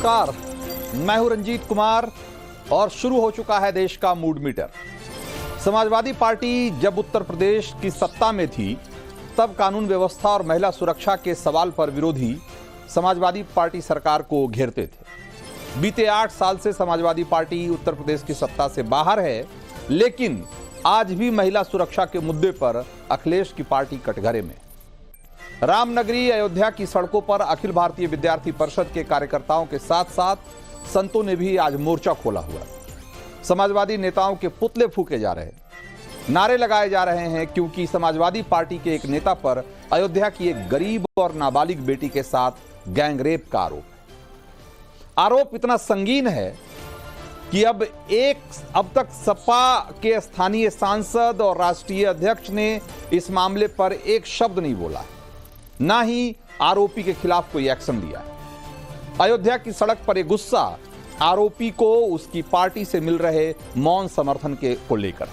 नमस्कार, मैं हूं रंजीत कुमार और शुरू हो चुका है देश का मूड मीटर। समाजवादी पार्टी जब उत्तर प्रदेश की सत्ता में थी तब कानून व्यवस्था और महिला सुरक्षा के सवाल पर विरोधी समाजवादी पार्टी सरकार को घेरते थे। बीते 8 साल से समाजवादी पार्टी उत्तर प्रदेश की सत्ता से बाहर है, लेकिन आज भी महिला सुरक्षा के मुद्दे पर अखिलेश की पार्टी कटघरे में। रामनगरी अयोध्या की सड़कों पर अखिल भारतीय विद्यार्थी परिषद के कार्यकर्ताओं के साथ साथ संतों ने भी आज मोर्चा खोला हुआ। समाजवादी नेताओं के पुतले फूके जा रहे हैं, नारे लगाए जा रहे हैं, क्योंकि समाजवादी पार्टी के एक नेता पर अयोध्या की एक गरीब और नाबालिग बेटी के साथ गैंग रेप का आरोप इतना संगीन है कि अब तक सपा के स्थानीय सांसद और राष्ट्रीय अध्यक्ष ने इस मामले पर एक शब्द नहीं बोला है, ना ही आरोपी के खिलाफ कोई एक्शन लिया है। अयोध्या की सड़क पर एक गुस्सा आरोपी को उसकी पार्टी से मिल रहे मौन समर्थन को लेकर।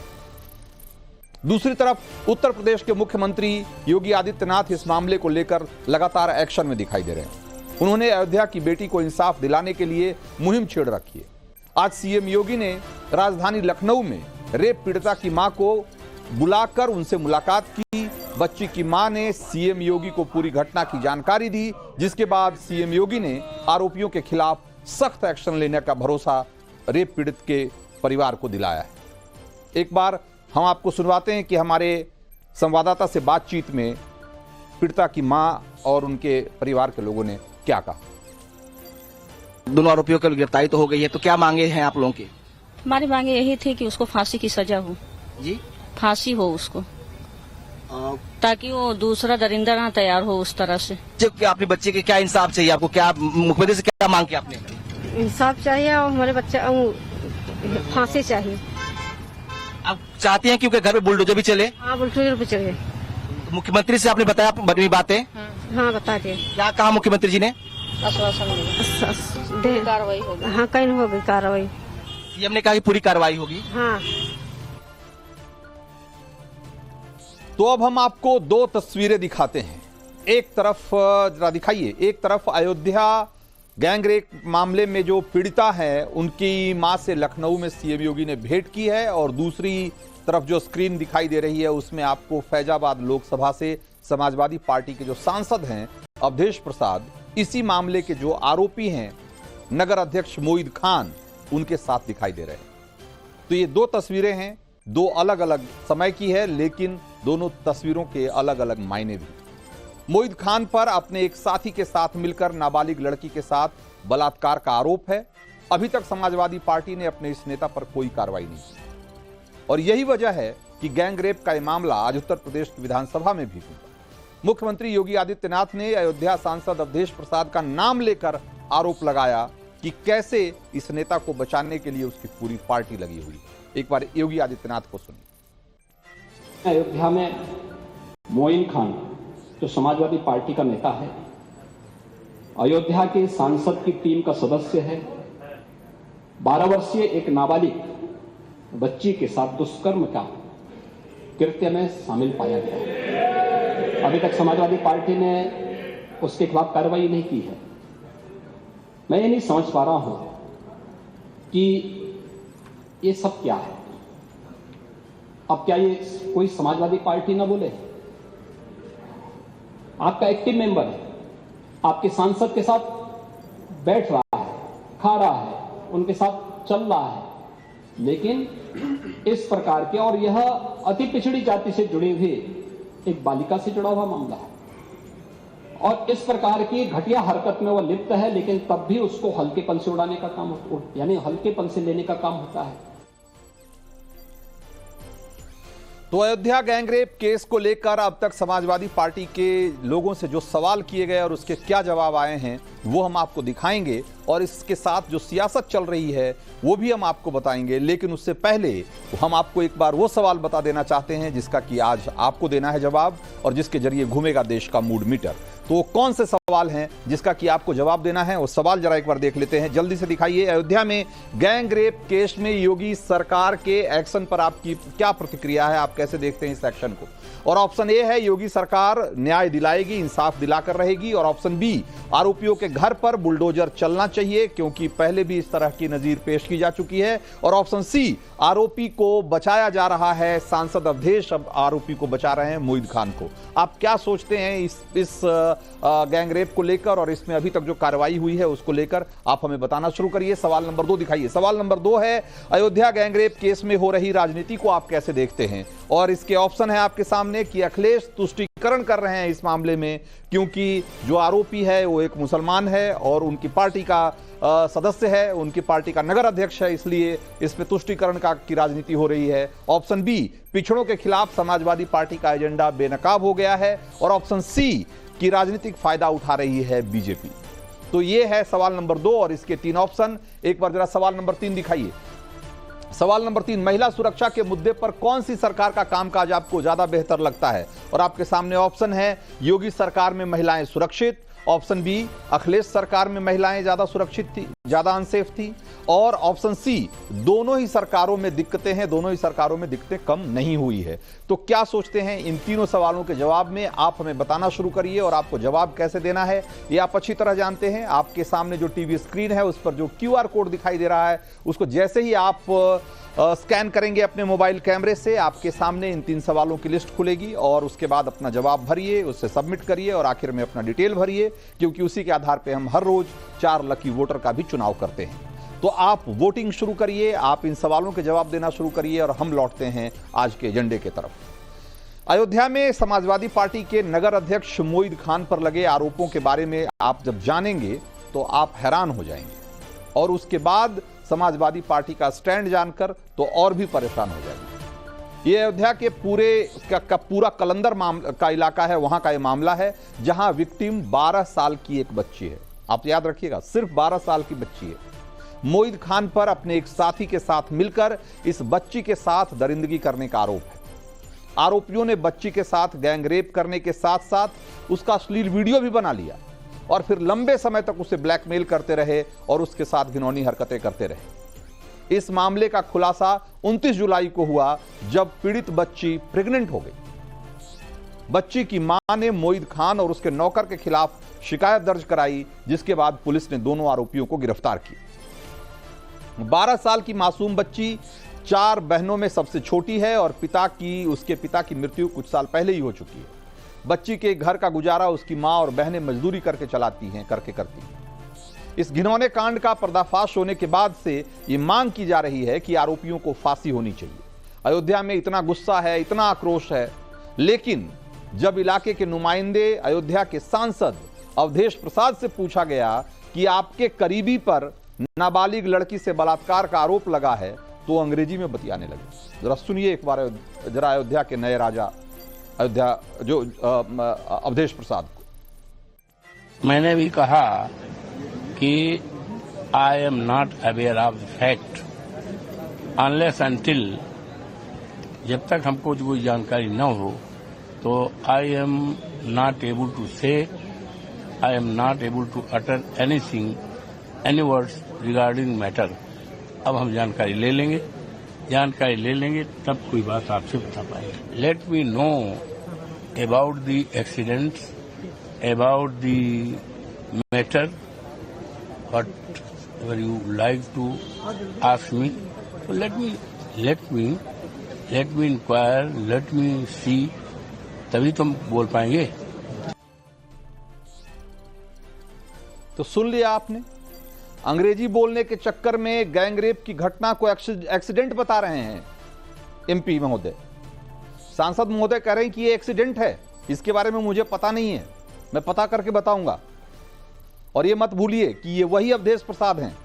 दूसरी तरफ उत्तर प्रदेश के मुख्यमंत्री योगी आदित्यनाथ इस मामले को लेकर लगातार एक्शन में दिखाई दे रहे हैं। उन्होंने अयोध्या की बेटी को इंसाफ दिलाने के लिए मुहिम छेड़ रखी है। आज सीएम योगी ने राजधानी लखनऊ में रेप पीड़िता की मां को बुलाकर उनसे मुलाकात की। बच्ची की मां ने सीएम योगी को पूरी घटना की जानकारी दी, जिसके बाद सीएम योगी ने आरोपियों के खिलाफ सख्त एक्शन लेने का भरोसा रेप पीड़ित के परिवार को दिलाया है। एक बार हम आपको सुनवाते हैं कि हमारे संवाददाता से बातचीत में पीड़िता की मां और उनके परिवार के लोगों ने क्या कहा। दोनों आरोपियों की गिरफ्तारी तो हो गई है, तो क्या मांगे हैं आप लोगों की? हमारी मांगे यही थी कि उसको फांसी की सजा हो जी, फांसी हो उसको, ताकि वो दूसरा दरिंदा ना तैयार हो उस तरह से। जब अपने बच्चे के क्या इंसाफ चाहिए आपको? क्या मुख्यमंत्री से क्या मांग किया आपने? इंसाफ चाहिए और हमारे बच्चे फांसी चाहिए। आप चाहते हैं क्योंकि घर में बुलडोजर भी चले? हाँ, बुलडोजर भी चले। मुख्यमंत्री से आपने बताया बनी बातें? हाँ, बता दिए। क्या कहा मुख्यमंत्री जी ने? कार्रवाई होगी। हाँ, कहीं होगी कार्रवाई। सीएम ने कहा कि पूरी कार्रवाई होगी। हाँ। तो अब हम आपको 2 तस्वीरें दिखाते हैं। एक तरफ जरा दिखाइए, एक तरफ अयोध्या गैंगरेप मामले में जो पीड़िता है उनकी मां से लखनऊ में सीएम योगी ने भेंट की है, और दूसरी तरफ जो स्क्रीन दिखाई दे रही है उसमें आपको फैजाबाद लोकसभा से समाजवादी पार्टी के जो सांसद हैं अवधेश प्रसाद, इसी मामले के जो आरोपी हैं नगर अध्यक्ष मोईद खान, उनके साथ दिखाई दे रहे हैं। तो ये 2 तस्वीरें हैं, 2 अलग अलग समय की है, लेकिन दोनों तस्वीरों के अलग अलग मायने भी। मोईद खान पर अपने एक साथी के साथ मिलकर नाबालिग लड़की के साथ बलात्कार का आरोप है। अभी तक समाजवादी पार्टी ने अपने इस नेता पर कोई कार्रवाई नहीं की, और यही वजह है कि गैंगरेप का यह मामला आज उत्तर प्रदेश की विधानसभा में भी हुआ। मुख्यमंत्री योगी आदित्यनाथ ने अयोध्या सांसद अवधेश प्रसाद का नाम लेकर आरोप लगाया कि कैसे इस नेता को बचाने के लिए उसकी पूरी पार्टी लगी हुई है। एक बार योगी आदित्यनाथ को सुनिए। अयोध्या में मोइन खान जो समाजवादी पार्टी का नेता है, अयोध्या के सांसद की टीम का सदस्य है, 12 वर्षीय एक नाबालिग बच्ची के साथ दुष्कर्म का कृत्य में शामिल पाया गया। अभी तक समाजवादी पार्टी ने उसके खिलाफ कार्रवाई नहीं की है। मैं ये नहीं समझ पा रहा हूं कि ये सब क्या है। अब क्या ये कोई समाजवादी पार्टी ना बोले? आपका एक्टिव मेंबर है, आपके सांसद के साथ बैठ रहा है, खा रहा है, उनके साथ चल रहा है, लेकिन इस प्रकार के, और यह अति पिछड़ी जाति से जुड़ी हुई एक बालिका से जुड़ा हुआ मामला है, और इस प्रकार की घटिया हरकत में वह लिप्त है, लेकिन तब भी उसको हल्केपन से उड़ाने का काम, यानी हल्केपन से लेने का काम होता है। तो अयोध्या गैंगरेप केस को लेकर अब तक समाजवादी पार्टी के लोगों से जो सवाल किए गए और उसके क्या जवाब आए हैं वो हम आपको दिखाएंगे, और इसके साथ जो सियासत चल रही है वो भी हम आपको बताएंगे। लेकिन उससे पहले हम आपको एक बार वो सवाल बता देना चाहते हैं जिसका कि आज आपको देना है जवाब, और जिसके जरिए घूमेगा देश का मूड मीटर। तो वो कौन से सवाल हैं जिसका कि आपको जवाब देना है? वो सवाल जरा एक बार देख लेते हैं, जल्दी से दिखाइए। अयोध्या में गैंगरेप केस में योगी सरकार के एक्शन पर आपकी क्या प्रतिक्रिया है? आप कैसे देखते हैं इस एक्शन को। और ऑप्शन ए है योगी सरकार न्याय दिलाएगी, इंसाफ दिलाकर रहेगी। और ऑप्शन बी, आरोपियों के घर पर बुलडोजर चलना चाहिए, क्योंकि पहले भी इस तरह की नजीर पेश की जा चुकी है। और ऑप्शन सी, आरोपी को बचाया जा रहा है, सांसद अवधेश अब आरोपी को बचा रहे हैं, मोईद खान को। आप क्या सोचते हैं इस गैंगरेप को लेकर और इसमें अभी तक जो कार्रवाई हुई है उसको लेकर? आप हमें बताना शुरू करिए। सवाल नंबर 2 दिखाइए। सवाल नंबर 2 है, अयोध्या गैंगरेप केस में हो रही राजनीति को आप कैसे देखते हैं? और इसके ऑप्शन है आपके सामने कि अखिलेश तुष्टीकरण कर रहे हैं इस मामले में, क्योंकि जो आरोपी है वो एक मुसलमान है और उनकी पार्टी का सदस्य है, उनकी पार्टी का नगर अध्यक्ष है, इसलिए इस पे तुष्टीकरण की राजनीति हो रही है। ऑप्शन बी, पिछड़ों के खिलाफ समाजवादी पार्टी का एजेंडा बेनकाब हो गया है। और ऑप्शन सी, की राजनीतिक फायदा उठा रही है बीजेपी। तो ये है सवाल नंबर 2 और इसके 3 ऑप्शन। एक बार जरा सवाल नंबर 3 दिखाइए। सवाल नंबर 3, महिला सुरक्षा के मुद्दे पर कौन सी सरकार का कामकाज आपको ज्यादा बेहतर लगता है? और आपके सामने ऑप्शन है, योगी सरकार में महिलाएं सुरक्षित। ऑप्शन बी, अखिलेश सरकार में महिलाएं ज्यादा सुरक्षित थी, ज्यादा अनसेफ थी। और ऑप्शन सी, दोनों ही सरकारों में दिक्कतें हैं, दोनों ही सरकारों में दिक्कतें कम नहीं हुई है। तो क्या सोचते हैं इन तीनों सवालों के जवाब में? आप हमें बताना शुरू करिए। और आपको जवाब कैसे देना है ये आप अच्छी तरह जानते हैं। आपके सामने जो टीवी स्क्रीन है उस पर जो QR कोड दिखाई दे रहा है, उसको जैसे ही आप स्कैन करेंगे अपने मोबाइल कैमरे से, आपके सामने इन 3 सवालों की लिस्ट खुलेगी और उसके बाद अपना जवाब भरिए, उससे सबमिट करिए और आखिर में अपना डिटेल भरिए, क्योंकि उसी के आधार पे हम हर रोज 4 लकी वोटर का भी चुनाव करते हैं। तो आप वोटिंग शुरू करिए, आप इन सवालों के जवाब देना शुरू करिए और हम लौटते हैं आज के एजेंडे की तरफ। अयोध्या में समाजवादी पार्टी के नगर अध्यक्ष मोईद खान पर लगे आरोपों के बारे में आप जब जानेंगे तो आप हैरान हो जाएंगे, और उसके बाद समाजवादी पार्टी का स्टैंड जानकर तो और भी परेशान हो जाएंगे। ये अयोध्या के पूरा कलंदर का इलाका है, वहां का ये मामला है, जहां विक्टिम 12 साल की एक बच्ची है। आप याद रखिएगा, सिर्फ 12 साल की बच्ची है। मोईद खान पर अपने एक साथी के साथ मिलकर इस बच्ची के साथ दरिंदगी करने का आरोप है। आरोपियों ने बच्ची के साथ गैंगरेप करने के साथ साथ उसका अश्लील वीडियो भी बना लिया और फिर लंबे समय तक उसे ब्लैकमेल करते रहे और उसके साथ घिनौनी हरकतें करते रहे। इस मामले का खुलासा 29 जुलाई को हुआ, जब पीड़ित बच्ची प्रेग्नेंट हो गई। बच्ची की मां ने मोईद खान और उसके नौकर के खिलाफ शिकायत दर्ज कराई, जिसके बाद पुलिस ने दोनों आरोपियों को गिरफ्तार किया। 12 साल की मासूम बच्ची 4 बहनों में सबसे छोटी है और उसके पिता की मृत्यु कुछ साल पहले ही हो चुकी है। बच्ची के घर का गुजारा उसकी मां और बहनें मजदूरी करके करती हैं। इस घिनौने कांड का पर्दाफाश होने के बाद से ये मांग की जा रही है कि आरोपियों को फांसी होनी चाहिए। अयोध्या में इतना गुस्सा है, इतना आक्रोश है, लेकिन जब इलाके के नुमाइंदे अयोध्या के सांसद अवधेश प्रसाद से पूछा गया कि आपके करीबी पर नाबालिग लड़की से बलात्कार का आरोप लगा है, तो अंग्रेजी में बतियाने लगे। जरा सुनिए एक बार जरा अयोध्या के नए राजा अवधेश प्रसाद को। मैंने भी कहा कि I am not aware of the fact unless until, जब तक हमको कोई जानकारी न हो तो I am not able to say, I am not able to utter anything, any words regarding matter. अब हम जानकारी ले लेंगे तब कोई बात आपसे बता पाएंगे। Let me know about the accidents, about the matter, whatever you like to ask me. So let me inquire, let me see, तभी तुम बोल पाएंगे। तो सुन लिया आपने, अंग्रेजी बोलने के चक्कर में गैंगरेप की घटना को एक्सीडेंट बता रहे हैं एमपी महोदय। सांसद महोदय कह रहे हैं कि ये एक्सीडेंट है, इसके बारे में मुझे पता नहीं है, मैं पता करके बताऊंगा। और ये मत भूलिए कि ये वही अवधेश प्रसाद हैं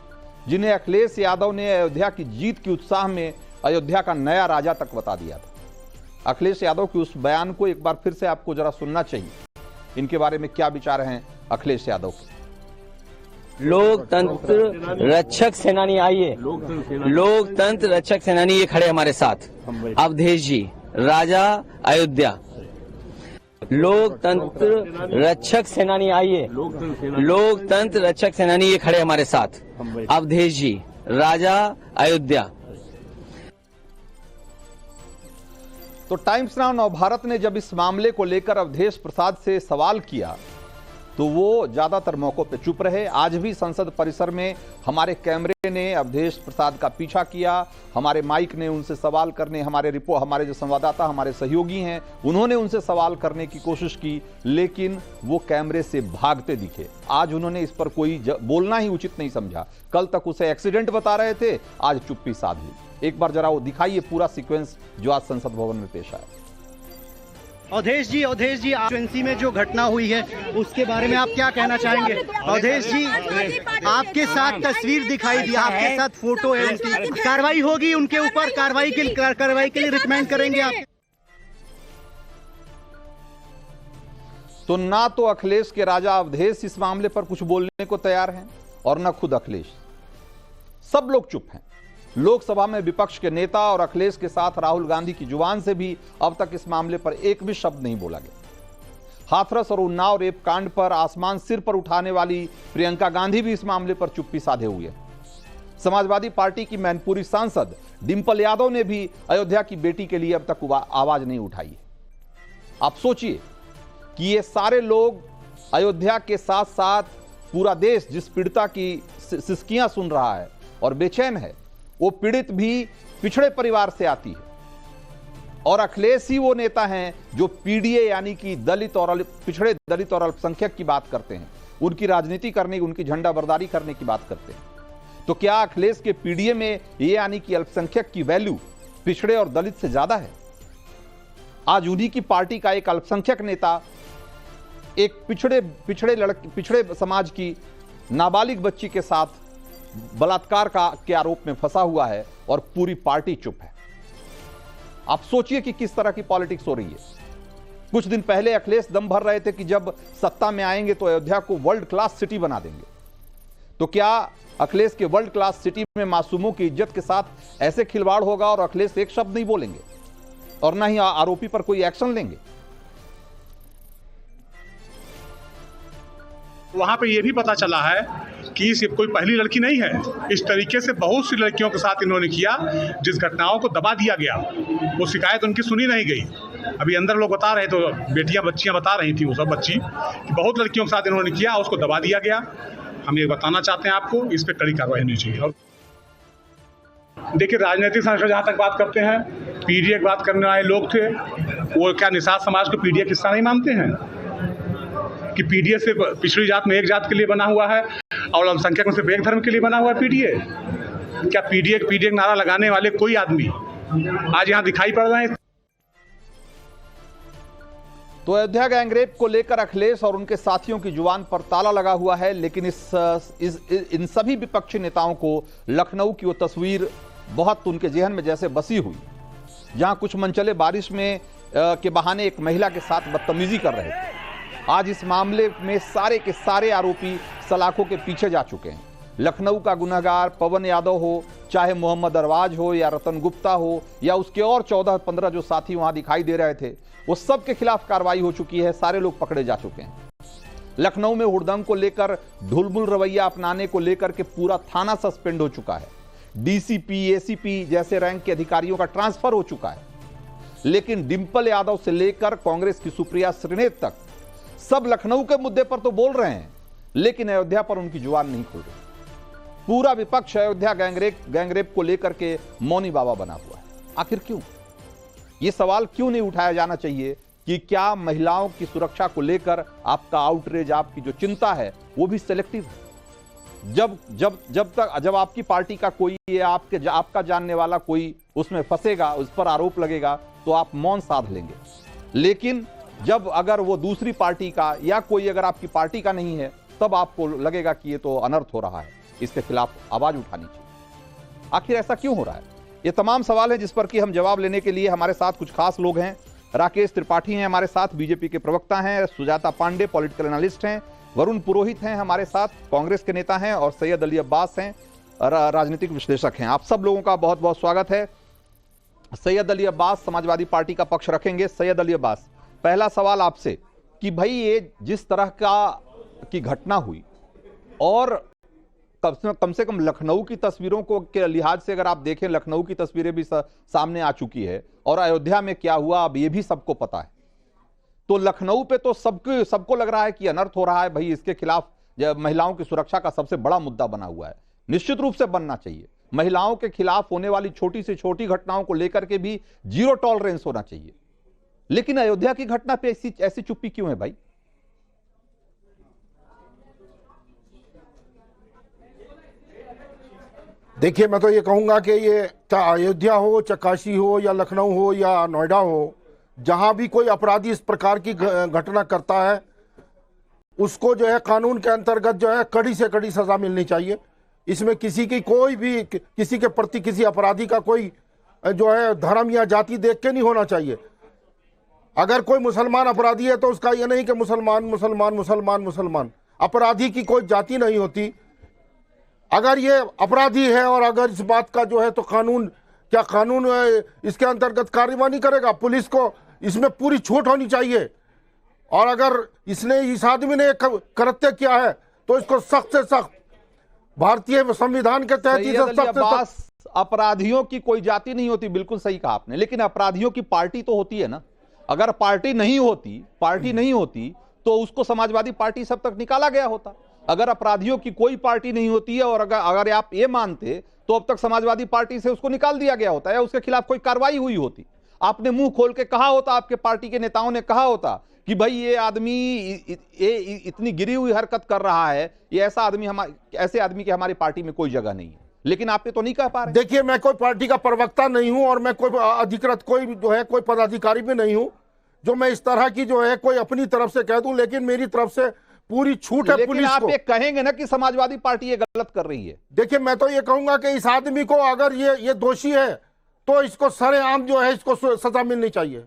जिन्हें अखिलेश यादव ने अयोध्या की जीत के उत्साह में अयोध्या का नया राजा तक बता दिया था। अखिलेश यादव के उस बयान को एक बार फिर से आपको जरा सुनना चाहिए, इनके बारे में क्या विचार हैं अखिलेश यादव के। लोकतंत्र रक्षक सेनानी आइए, लोकतंत्र रक्षक सेनानी ये खड़े हमारे साथ, अवधेश जी, राजा अयोध्या। लोकतंत्र रक्षक सेनानी आइए, लोकतंत्र रक्षक सेनानी ये खड़े हमारे साथ, अवधेश जी, राजा अयोध्या। तो तो टाइम्स नाउ नवभारत ने जब इस मामले को लेकर अवधेश प्रसाद से सवाल किया तो वो ज्यादातर मौकों पे चुप रहे। आज भी संसद परिसर में हमारे कैमरे ने अवधेश प्रसाद का पीछा किया, हमारे माइक ने उनसे सवाल करने, हमारे जो संवाददाता हमारे सहयोगी हैं उन्होंने उनसे सवाल करने की कोशिश की, लेकिन वो कैमरे से भागते दिखे। आज उन्होंने इस पर कोई बोलना ही उचित नहीं समझा। कल तक उसे एक्सीडेंट बता रहे थे, आज चुप्पी साध ली। एक बार जरा वो दिखाइए पूरा सीक्वेंस जो आज संसद भवन में पेश आया। अवधेश जी कॉन्स्टिट्यूएंसी में जो घटना हुई है उसके बारे में आप क्या कहना चाहेंगे? अवधेश जी, आपके साथ तस्वीर दिखाई दी, आपके साथ फोटो है उनकी, कार्रवाई होगी उनके ऊपर, कार्रवाई के लिए रिकमेंड करेंगे आप? तो ना तो अखिलेश के राजा अवधेश इस मामले पर कुछ बोलने को तैयार हैं और ना खुद अखिलेश। सब लोग चुप हैं। लोकसभा में विपक्ष के नेता और अखिलेश के साथ राहुल गांधी की जुबान से भी अब तक इस मामले पर एक भी शब्द नहीं बोला गया। हाथरस और उन्नाव रेप कांड पर आसमान सिर पर उठाने वाली प्रियंका गांधी भी इस मामले पर चुप्पी साधे हुए हैं। समाजवादी पार्टी की मैनपुरी सांसद डिंपल यादव ने भी अयोध्या की बेटी के लिए अब तक आवाज नहीं उठाई है। आप सोचिए कि ये सारे लोग अयोध्या के साथ साथ पूरा देश जिस पीड़िता की सिसकियां सुन रहा है और बेचैन है, वो पीड़ित भी पिछड़े परिवार से आती है। और अखिलेश ही वो नेता हैं जो पीडीए यानी कि पिछड़े दलित और अल्पसंख्यक की बात करते हैं, उनकी राजनीति करने, उनकी झंडा बरदारी करने की बात करते हैं। तो क्या अखिलेश के पीडीए में ये यानी कि अल्पसंख्यक की वैल्यू पिछड़े और दलित से ज्यादा है? आज उन्हीं की पार्टी का एक अल्पसंख्यक नेता एक पिछड़े समाज की नाबालिग बच्ची के साथ बलात्कार के आरोप में फंसा हुआ है और पूरी पार्टी चुप है। आप सोचिए कि किस तरह की पॉलिटिक्स हो रही है। कुछ दिन पहले अखिलेश दम भर रहे थे कि जब सत्ता में आएंगे तो अयोध्या को वर्ल्ड क्लास सिटी बना देंगे। तो क्या अखिलेश के वर्ल्ड क्लास सिटी में मासूमों की इज्जत के साथ ऐसे खिलवाड़ होगा और अखिलेश एक शब्द नहीं बोलेंगे और ना ही आरोपी पर कोई एक्शन लेंगे? वहां पे ये भी पता चला है कि ये कोई पहली लड़की नहीं है। इस तरीके से बहुत सी लड़कियों के साथ इन्होंने किया, जिस घटनाओं को दबा दिया गया, वो शिकायत उनकी सुनी नहीं गई। अभी अंदर लोग बता रहे, तो बच्चियां बता रही थी, वो सब बच्ची, कि बहुत लड़कियों के साथ इन्होंने किया, उसको दबा दिया गया। हम ये बताना चाहते हैं आपको, इस पर कड़ी कार्रवाई होनी चाहिए। और देखिए, राजनीतिक संरक्षण जहाँ तक बात करते हैं, पीडीए की बात करने वाले लोग थे, वो क्या निषाद समाज को पीडीए किस्सा नहीं मानते हैं कि पीडीए से पिछड़ी जात में एक जात के लिए बना हुआ है और अल्पसंख्यक में सिर्फ एक धर्म के लिए बना हुआ है पीडीए? क्या पीडीए नारा लगाने वाले कोई आदमी आज यहाँ दिखाई पड़ रहे हैं? तो अयोध्या गैंगरेप को लेकर अखिलेश और उनके साथियों की जुबान पर ताला लगा हुआ है, लेकिन इन सभी विपक्षी नेताओं को लखनऊ की वो तस्वीर बहुत उनके जेहन में जैसे बसी हुई, जहां कुछ मनचले बारिश में के बहाने एक महिला के साथ बदतमीजी कर रहे थे। आज इस मामले में सारे के सारे आरोपी सलाखों के पीछे जा चुके हैं। लखनऊ का गुनहगार पवन यादव हो, चाहे मोहम्मद अरवाज हो या रतन गुप्ता हो या उसके और 14-15 जो साथी वहां दिखाई दे रहे थे, वो सब के खिलाफ कार्रवाई हो चुकी है। सारे लोग पकड़े जा चुके हैं। लखनऊ में हुड़दंग को लेकर ढुलमुल रवैया अपनाने को लेकर के पूरा थाना सस्पेंड हो चुका है। डीसीपी, एसीपी जैसे रैंक के अधिकारियों का ट्रांसफर हो चुका है। लेकिन डिंपल यादव से लेकर कांग्रेस की सुप्रिया श्रीनेत तक सब लखनऊ के मुद्दे पर तो बोल रहे हैं, लेकिन अयोध्या पर उनकी जुबान नहीं खुल रही। पूरा विपक्ष अयोध्या गैंगरेप को लेकर के मौनी बाबा बना हुआ है। आखिर क्यों? यह सवाल क्यों नहीं उठाया जाना चाहिए कि क्या महिलाओं की सुरक्षा को लेकर आपका आउटरीच, आपकी जो चिंता है, वो भी सिलेक्टिव है? जब आपकी पार्टी का कोई आपका जानने वाला कोई उसमें फंसेगा, उस पर आरोप लगेगा, तो आप मौन साध लेंगे। लेकिन जब अगर वो दूसरी पार्टी का या कोई अगर आपकी पार्टी का नहीं है, तब आपको लगेगा कि ये तो अनर्थ हो रहा है, इसके खिलाफ आवाज उठानी चाहिए। आखिर ऐसा क्यों हो रहा है? ये तमाम सवाल है जिस पर कि हम जवाब लेने के लिए हमारे साथ कुछ खास लोग हैं। राकेश त्रिपाठी हैं हमारे साथ, बीजेपी के प्रवक्ता हैं। सुजाता पांडे पॉलिटिकल एनालिस्ट हैं। वरुण पुरोहित हैं हमारे साथ, कांग्रेस के नेता हैं। और सैयद अली अब्बास हैं, राजनीतिक विश्लेषक हैं। आप सब लोगों का बहुत बहुत स्वागत है। सैयद अली अब्बास समाजवादी पार्टी का पक्ष रखेंगे। सैयद अली अब्बास, पहला सवाल आपसे कि भाई ये जिस तरह की घटना हुई और कम से कम लखनऊ की तस्वीरों को के लिहाज से अगर आप देखें, लखनऊ की तस्वीरें भी सामने आ चुकी है और अयोध्या में क्या हुआ अब ये भी सबको पता है। तो लखनऊ पे तो सबको लग रहा है कि अनर्थ हो रहा है भाई, इसके खिलाफ महिलाओं की सुरक्षा का सबसे बड़ा मुद्दा बना हुआ है। निश्चित रूप से बनना चाहिए। महिलाओं के खिलाफ होने वाली छोटी से छोटी घटनाओं को लेकर के भी जीरो टॉलरेंस होना चाहिए। लेकिन अयोध्या की घटना पे ऐसी चुप्पी क्यों है भाई? देखिए, मैं तो ये कहूंगा कि ये चाहे अयोध्या हो, चाहे काशी हो, या लखनऊ हो, या नोएडा हो, जहां भी कोई अपराधी इस प्रकार की घटना करता है उसको जो है कानून के अंतर्गत जो है कड़ी से कड़ी सजा मिलनी चाहिए। इसमें किसी की कोई भी किसी के प्रति किसी अपराधी का कोई जो है धर्म या जाति देख के नहीं होना चाहिए। अगर कोई मुसलमान अपराधी है तो उसका ये नहीं कि मुसलमान मुसलमान मुसलमान मुसलमान, अपराधी की कोई जाति नहीं होती। अगर ये अपराधी है और अगर इस बात का जो है तो कानून इसके अंतर्गत कार्रवाई नहीं करेगा? पुलिस को इसमें पूरी छूट होनी चाहिए। और अगर इस आदमी ने कृत्य किया है तो इसको सख्त से सख्त भारतीय संविधान के तहत अपराधियों की कोई जाति नहीं होती, बिल्कुल सही कहा आपने। लेकिन अपराधियों की पार्टी तो होती है ना। अगर पार्टी नहीं होती तो उसको समाजवादी पार्टी सब तक निकाला गया होता। अगर अपराधियों की कोई पार्टी नहीं होती है और अगर आप ये मानते तो अब तक समाजवादी पार्टी से उसको निकाल दिया गया होता या उसके खिलाफ कोई कार्रवाई हुई होती। आपने मुंह खोल के कहा होता, आपके पार्टी के नेताओं ने कहा होता कि भाई ये आदमी इतनी गिरी हुई हरकत कर रहा है, ये ऐसे आदमी की हमारी पार्टी में कोई जगह नहीं है। लेकिन आप ये तो नहीं कह पा रहे। देखिए, मैं कोई पार्टी का प्रवक्ता नहीं हूं और मैं कोई अधिकृत कोई पदाधिकारी भी नहीं हूं जो मैं इस तरह की जो है कोई अपनी तरफ से कह दूं। लेकिन मेरी तरफ से पूरी छूट है पुलिस को। आप ये कहेंगे ना कि समाजवादी पार्टी ये गलत कर रही है? देखिए, मैं तो ये कहूंगा कि इस आदमी को अगर ये दोषी है तो इसको सरेआम जो है इसको सजा मिलनी चाहिए,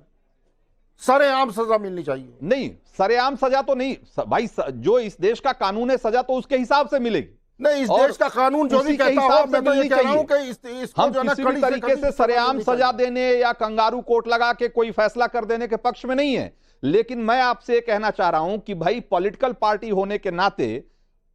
सरेआम सजा मिलनी चाहिए। नहीं, सरेआम सजा तो नहीं भाई, जो इस देश का कानून है सजा तो उसके हिसाब से मिलेगी। नहीं, इस देश का कानून जो भी कहता हो, मैं तो ये कह रहा हूं कि इसको हम जो है किसी भी तरीके से सरेआम सजा देने या कंगारू कोर्ट लगा के कोई फैसला कर देने के पक्ष में नहीं है। लेकिन मैं आपसे ये कहना चाह रहा हूं कि भाई पॉलिटिकल पार्टी होने के नाते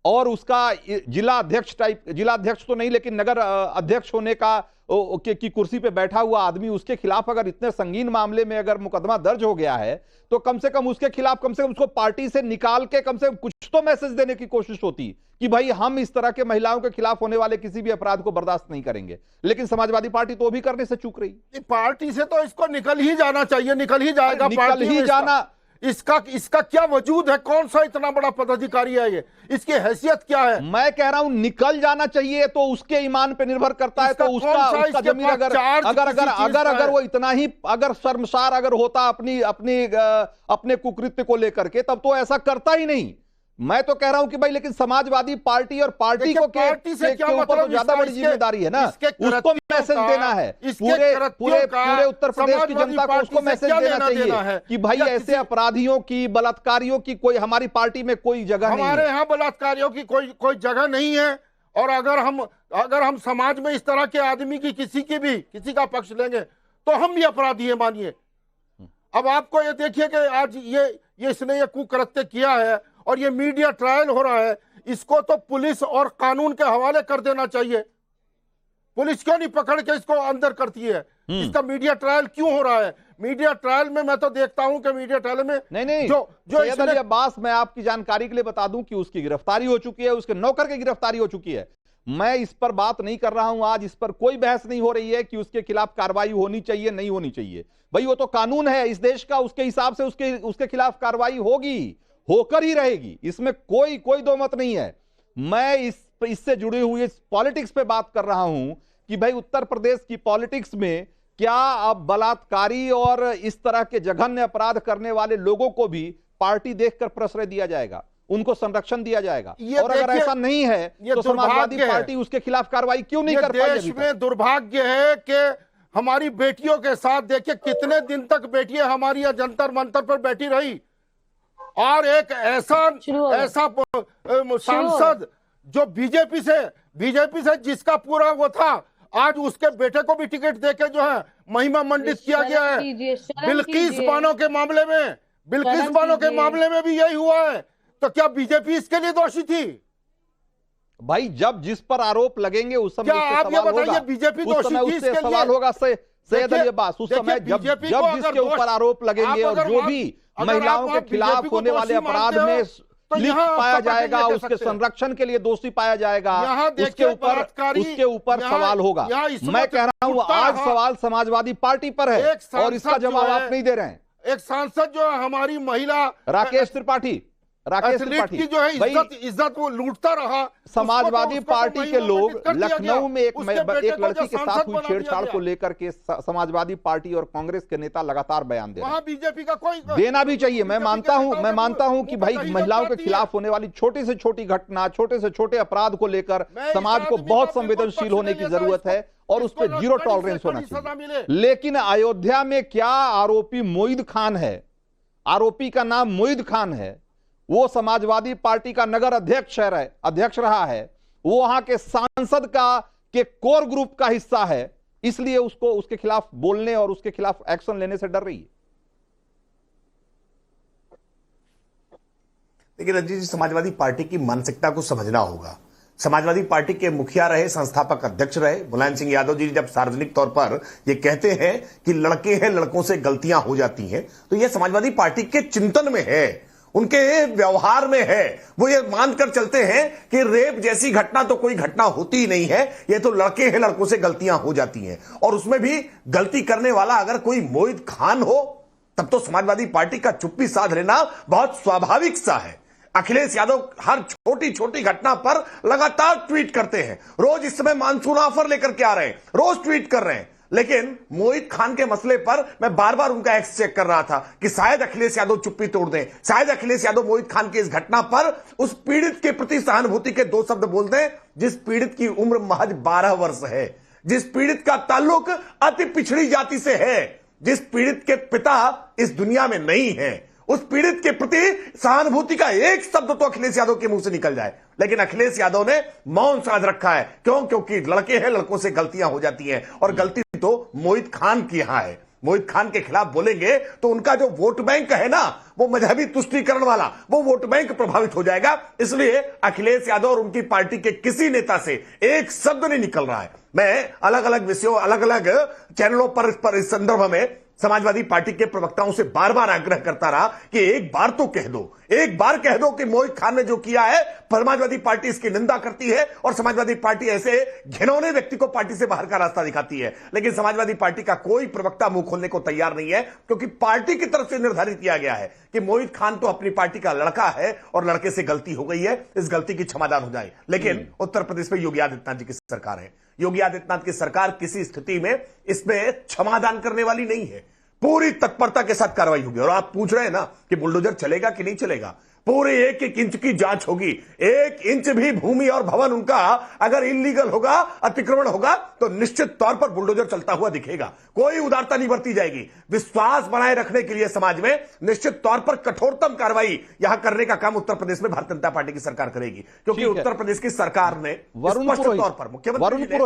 और उसका जिला अध्यक्ष तो नहीं लेकिन नगर अध्यक्ष होने की कुर्सी पे बैठा हुआ आदमी, उसके खिलाफ अगर इतने संगीन मामले में अगर मुकदमा दर्ज हो गया है तो कम से कम उसके खिलाफ कम से कम उसको पार्टी से निकाल के कम से कम कुछ तो मैसेज देने की कोशिश होती कि भाई हम इस तरह के महिलाओं के खिलाफ होने वाले किसी भी अपराध को बर्दाश्त नहीं करेंगे। लेकिन समाजवादी पार्टी तो भी करने से चूक रही। पार्टी से तो इसको निकल ही जाना चाहिए, निकल ही जाएगा, निकल ही जाना। इसका क्या वजूद है? कौन सा इतना बड़ा पदाधिकारी है ये? इसकी हैसियत क्या है? मैं कह रहा हूं निकल जाना चाहिए तो उसके ईमान पे निर्भर करता है। तो उसका जमीन अगर वो इतना ही अगर शर्मसार अगर होता अपने कुकृत्य को लेकर के, तब तो ऐसा करता ही नहीं। मैं तो कह रहा हूं कि भाई लेकिन समाजवादी पार्टी और पार्टी को के ऊपर तो ज्यादा बड़ी जिम्मेदारी है ना, उसको मैसेज देना है। पूरे उत्तर प्रदेश की जनता को उसको मैसेज देना चाहिए कि भाई ऐसे अपराधियों की, बलात्कारियों की कोई हमारी पार्टी में कोई जगह नहीं है। हमारे यहाँ बलात्कारियों की कोई जगह नहीं है। और अगर हम समाज में इस तरह के आदमी की किसी का पक्ष लेंगे तो हम भी अपराधी हैं, मानिए। अब आपको ये देखिए कि आज इसने ये कुकृत्य किया है और ये मीडिया ट्रायल हो रहा है, इसको तो पुलिस और कानून के हवाले कर देना चाहिए। पुलिस क्यों नहीं पकड़ के इसको अंदर करती है? इसका मीडिया ट्रायल क्यों हो रहा है? मीडिया ट्रायल में मैं तो देखता हूं कि मीडिया ट्रायल में नहीं जो सैयद अली अब्बास, मैं आपकी जानकारी के लिए बता दूं कि उसकी गिरफ्तारी हो चुकी है, उसके नौकर की गिरफ्तारी हो चुकी है। मैं इस पर बात नहीं कर रहा हूं, आज इस पर कोई बहस नहीं हो रही है कि उसके खिलाफ कार्रवाई होनी चाहिए नहीं होनी चाहिए। भाई वो तो कानून है इस देश का, उसके हिसाब से उसके खिलाफ कार्रवाई होगी, होकर ही रहेगी, इसमें कोई दो मत नहीं है। मैं इससे जुड़ी हुई पॉलिटिक्स पे बात कर रहा हूं कि भाई उत्तर प्रदेश की पॉलिटिक्स में क्या अब बलात्कारी और इस तरह के जघन्य अपराध करने वाले लोगों को भी पार्टी देखकर प्रश्रय दिया जाएगा, उनको संरक्षण दिया जाएगा? और अगर ऐसा नहीं है तो समाजवादी पार्टी उसके खिलाफ कार्रवाई क्यों नहीं कर पाई? देश में दुर्भाग्य है कि हमारी बेटियों के साथ देखिए कितने दिन तक बेटियां हमारी जंतर मंतर पर बैठी रही, और एक ऐसा सांसद जो बीजेपी से जिसका पूरा वो था, आज उसके बेटे को भी टिकट देके जो है महिमा मंडित किया गया है। बिल्किस बानो के मामले में भी यही हुआ है। तो क्या बीजेपी इसके लिए दोषी थी? भाई जब जिस पर आरोप लगेंगे उस समय क्या उससे आप ये सवाल बताइए, होगा। बीजेपी उस दोषी समय किसके उससे लिए? सवाल होगा। सैयद देखिए, अली अब्बास, उस समय जब बीजेपी जब को अगर जिसके ऊपर आरोप लगेंगे और जो भी महिलाओं के खिलाफ होने वाले अपराध में लिप्त पाया जाएगा, उसके संरक्षण के लिए दोषी पाया जाएगा, उसके ऊपर सवाल होगा। मैं कह रहा हूं आज सवाल समाजवादी पार्टी पर है और इसका जवाब आप नहीं दे रहे हैं। एक सांसद जो है हमारी महिला राकेश त्रिपाठी की जो है इज्जत वो लूटता रहा। समाजवादी पार्टी के लोग लखनऊ में एक लड़की के साथ हुई छेड़छाड़ को लेकर के समाजवादी पार्टी और कांग्रेस के नेता लगातार बयान दे रहे हैं। बीजेपी का कोई देना भी चाहिए। मैं मानता हूं कि भाई महिलाओं के खिलाफ होने वाली छोटी से छोटी घटना, छोटे से छोटे अपराध को लेकर समाज को बहुत संवेदनशील होने की जरूरत है और उस पर जीरो टॉलरेंस होना चाहिए। लेकिन अयोध्या में क्या आरोपी मोईद खान है, आरोपी का नाम मोईद खान है, वो समाजवादी पार्टी का नगर अध्यक्ष रहा है, वो वहां के सांसद के कोर ग्रुप का हिस्सा है, इसलिए उसको उसके खिलाफ बोलने और उसके खिलाफ एक्शन लेने से डर रही है। लेकिन रंजीत जी, समाजवादी पार्टी की मानसिकता को समझना होगा। समाजवादी पार्टी के मुखिया रहे, संस्थापक अध्यक्ष रहे मुलायम सिंह यादव जी जब सार्वजनिक तौर पर ये कहते हैं कि लड़के हैं, लड़कों से गलतियां हो जाती हैं, तो यह समाजवादी पार्टी के चिंतन में है, उनके व्यवहार में है। वो ये मानकर चलते हैं कि रेप जैसी घटना तो कोई घटना होती ही नहीं है, ये तो लड़के हैं, लड़कों से गलतियां हो जाती हैं। और उसमें भी गलती करने वाला अगर कोई मोईद खान हो तब तो समाजवादी पार्टी का चुप्पी साध लेना बहुत स्वाभाविक सा है। अखिलेश यादव हर छोटी छोटी घटना पर लगातार ट्वीट करते हैं, रोज इस समय मानसून ऑफर लेकर के आ रहे हैं, रोज ट्वीट कर रहे हैं। लेकिन मोईद खान के मसले पर मैं बार बार उनका एक्स चेक कर रहा था कि शायद अखिलेश यादव चुप्पी तोड़ दें, शायद अखिलेश यादव मोईद खान की इस घटना पर उस पीड़ित के प्रति सहानुभूति के 2 शब्द बोल दें, जिस पीड़ित की उम्र महज 12 वर्ष है, जिस पीड़ित का ताल्लुक अति पिछड़ी जाति से है, जिस पीड़ित के पिता इस दुनिया में नहीं है, उस पीड़ित के प्रति सहानुभूति का एक शब्द तो अखिलेश यादव के मुंह से निकल जाए। लेकिन अखिलेश यादव ने मौन साध रखा है। क्यों? क्योंकि लड़के हैं, लड़कों से गलतियां हो जाती हैं और गलती तो मोईद खान की यहां है। मोईद खान के खिलाफ बोलेंगे तो उनका जो वोट बैंक है ना, वो मजहबी तुष्टीकरण वाला, वो वोट बैंक प्रभावित हो जाएगा। इसलिए अखिलेश यादव और उनकी पार्टी के किसी नेता से एक शब्द नहीं निकल रहा है। मैं अलग अलग विषयों, अलग अलग चैनलों पर इस संदर्भ में समाजवादी पार्टी के प्रवक्ताओं से बार बार आग्रह करता रहा कि एक बार तो कह दो, एक बार कह दो कि मोईद खान ने जो किया है, समाजवादी पार्टी इसकी निंदा करती है और समाजवादी पार्टी ऐसे घिनौने व्यक्ति को पार्टी से बाहर का रास्ता दिखाती है। लेकिन समाजवादी पार्टी का कोई प्रवक्ता मुंह खोलने को तैयार नहीं है, क्योंकि पार्टी की तरफ से निर्धारित किया गया है कि मोईद खान तो अपनी पार्टी का लड़का है और लड़के से गलती हो गई है, इस गलती की क्षमादान हो जाए। लेकिन उत्तर प्रदेश में योगी आदित्यनाथ जी की सरकार है, योगी आदित्यनाथ की सरकार किसी स्थिति में इसमें क्षमादान करने वाली नहीं है। पूरी तत्परता के साथ कार्रवाई होगी। और आप पूछ रहे हैं ना कि बुलडोजर चलेगा कि नहीं चलेगा, पूरे एक एक इंच की जांच होगी। 1 इंच भी भूमि और भवन उनका अगर इलीगल होगा, अतिक्रमण होगा, तो निश्चित तौर पर बुलडोजर चलता हुआ दिखेगा। कोई उदारता नहीं बरती जाएगी। विश्वास बनाए रखने के लिए समाज में निश्चित तौर पर कठोरतम कार्रवाई यहां करने का काम उत्तर प्रदेश में भारतीय जनता पार्टी की सरकार करेगी, क्योंकि उत्तर प्रदेश की सरकार ने स्पष्ट तौर पर मुख्यमंत्री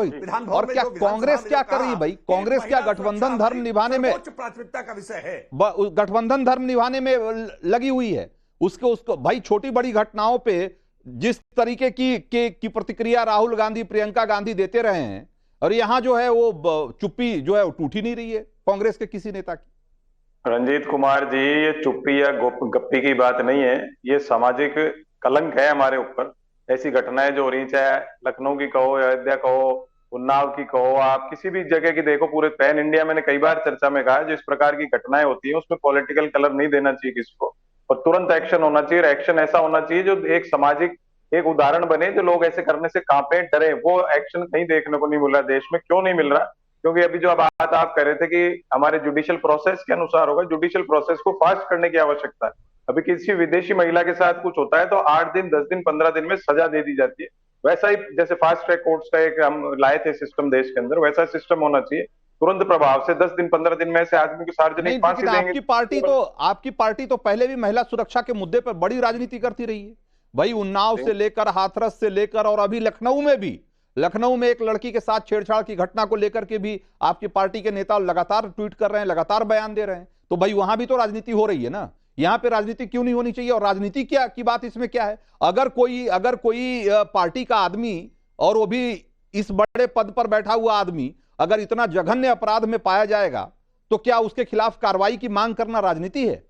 और क्या कांग्रेस क्या कर रही है भाई? कांग्रेस क्या गठबंधन धर्म निभाने में उच्च प्राथमिकता का विषय है, गठबंधन धर्म निभाने में लगी हुई है। उसको भाई छोटी बड़ी घटनाओं पे जिस तरीके की प्रतिक्रिया राहुल गांधी, प्रियंका गांधी देते रहे हैं, और यहां जो है वो चुप्पी जो है वो टूट ही नहीं रही है कांग्रेस के किसी नेता की। रंजीत कुमार जी, ये चुप्पी या गप्पी की बात नहीं है, ये सामाजिक कलंक है हमारे ऊपर। ऐसी घटनाएं जो हो रही, चाहे लखनऊ की कहो, अयोध्या कहो, उन्नाव की कहो, आप किसी भी जगह की देखो, पूरे पैन इंडिया, मैंने कई बार चर्चा में कहा, जिस प्रकार की घटनाएं होती है उसमें पॉलिटिकल कलर नहीं देना चाहिए किसी को, और तुरंत एक्शन होना चाहिए। एक्शन ऐसा होना चाहिए जो एक सामाजिक एक उदाहरण बने, जो लोग ऐसे करने से कांपे, डरे। वो एक्शन कहीं देखने को नहीं मिल रहा देश में। क्यों नहीं मिल रहा? क्योंकि अभी जो बात आप कह रहे थे कि हमारे जुडिशियल प्रोसेस के अनुसार होगा, जुडिशियल प्रोसेस को फास्ट करने की आवश्यकता है। अभी किसी विदेशी महिला के साथ कुछ होता है तो 8 दिन, 10 दिन, 15 दिन में सजा दे दी जाती है। वैसा ही जैसे फास्ट ट्रैक कोर्ट्स का एक हम लाए थे सिस्टम देश के अंदर, वैसा सिस्टम होना चाहिए। तुरंत प्रभाव से 10 दिन, 15 दिन में ऐसे आदमी की सार्वजनिक फांसी देंगे। आपकी पार्टी तो पहले भी महिला सुरक्षा के मुद्दे पर बड़ी राजनीति करती रही है भाई। उन्नाव से लेकर, हाथरस से लेकर, और अभी लखनऊ में एक लड़की के साथ छेड़छाड़ की घटना को लेकर के भी आपकी पार्टी के नेता लगातार ट्वीट कर रहे हैं, लगातार बयान दे रहे हैं। तो भाई वहां भी तो राजनीति हो रही है ना। यहां पे राजनीति क्यों नहीं होनी चाहिए? और राजनीति क्या की बात इसमें क्या है? अगर कोई पार्टी का आदमी, और वो भी इस बड़े पद पर बैठा हुआ आदमी, अगर इतना जघन्य अपराध में पाया जाएगा तो क्या उसके खिलाफ कार्रवाई की मांग करना राजनीति है?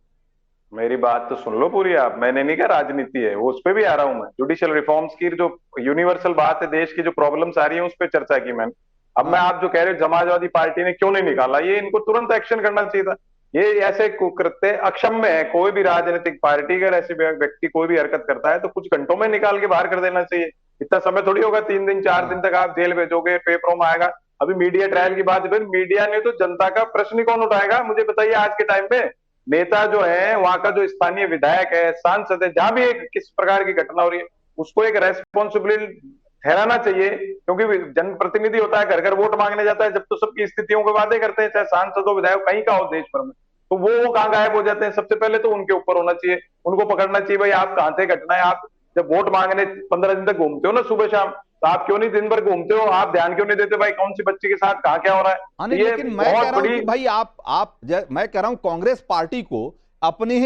मेरी बात तो सुन लो पूरी आप। मैंने नहीं कहा राजनीति है, वो उस पे भी आ रहा हूं मैं। जुडिशियल रिफॉर्म्स की जो यूनिवर्सल बात है, देश की जो प्रॉब्लम्स आ रही है, उस पर चर्चा की मैंने। अब मैं आप जो कह रहे हो समाजवादी पार्टी ने क्यों नहीं निकाला, ये इनको तुरंत एक्शन करना चाहिए था। ये ऐसे कुकृत्य अक्षम्य है। कोई भी राजनीतिक पार्टी अगर ऐसे व्यक्ति कोई भी हरकत करता है तो कुछ घंटों में निकाल के बाहर कर देना चाहिए। इतना समय थोड़ी होगा, 3 दिन 4 दिन तक आप जेल भेजोगे, पेपरों में आएगा। अभी मीडिया ट्रायल की बात है, मीडिया ने तो जनता का प्रश्न ही कौन उठाएगा? मुझे बताइए आज के टाइम पे नेता जो है, वहां का जो स्थानीय विधायक है, सांसद है, जहां भी एक किस प्रकार की घटना हो रही है, उसको एक रेस्पॉन्सिबिलिटी ठहराना चाहिए। क्योंकि जनप्रतिनिधि होता है, घर घर वोट मांगने जाता है, जब तो सबकी स्थितियों के वादे करते हैं, चाहे सांसद हो, विधायक कहीं का हो देश भर में, तो वो कहाँ गायब हो जाते हैं? सबसे पहले तो उनके ऊपर होना चाहिए, उनको पकड़ना चाहिए। भाई आप कहाँ थे घटना है? आप जब वोट मांगने 15 दिन तक घूमते हो ना सुबह शाम, तो आप क्यों नहीं दिन भर घूमते हो? आप ध्यान क्यों नहीं देते भाई कौन सी बच्ची के साथ कहाँ क्या हो रहा है? नहीं, लेकिन मैं कह रहा हूं कि भाई मैं कह रहा हूं कांग्रेस पार्टी को अपने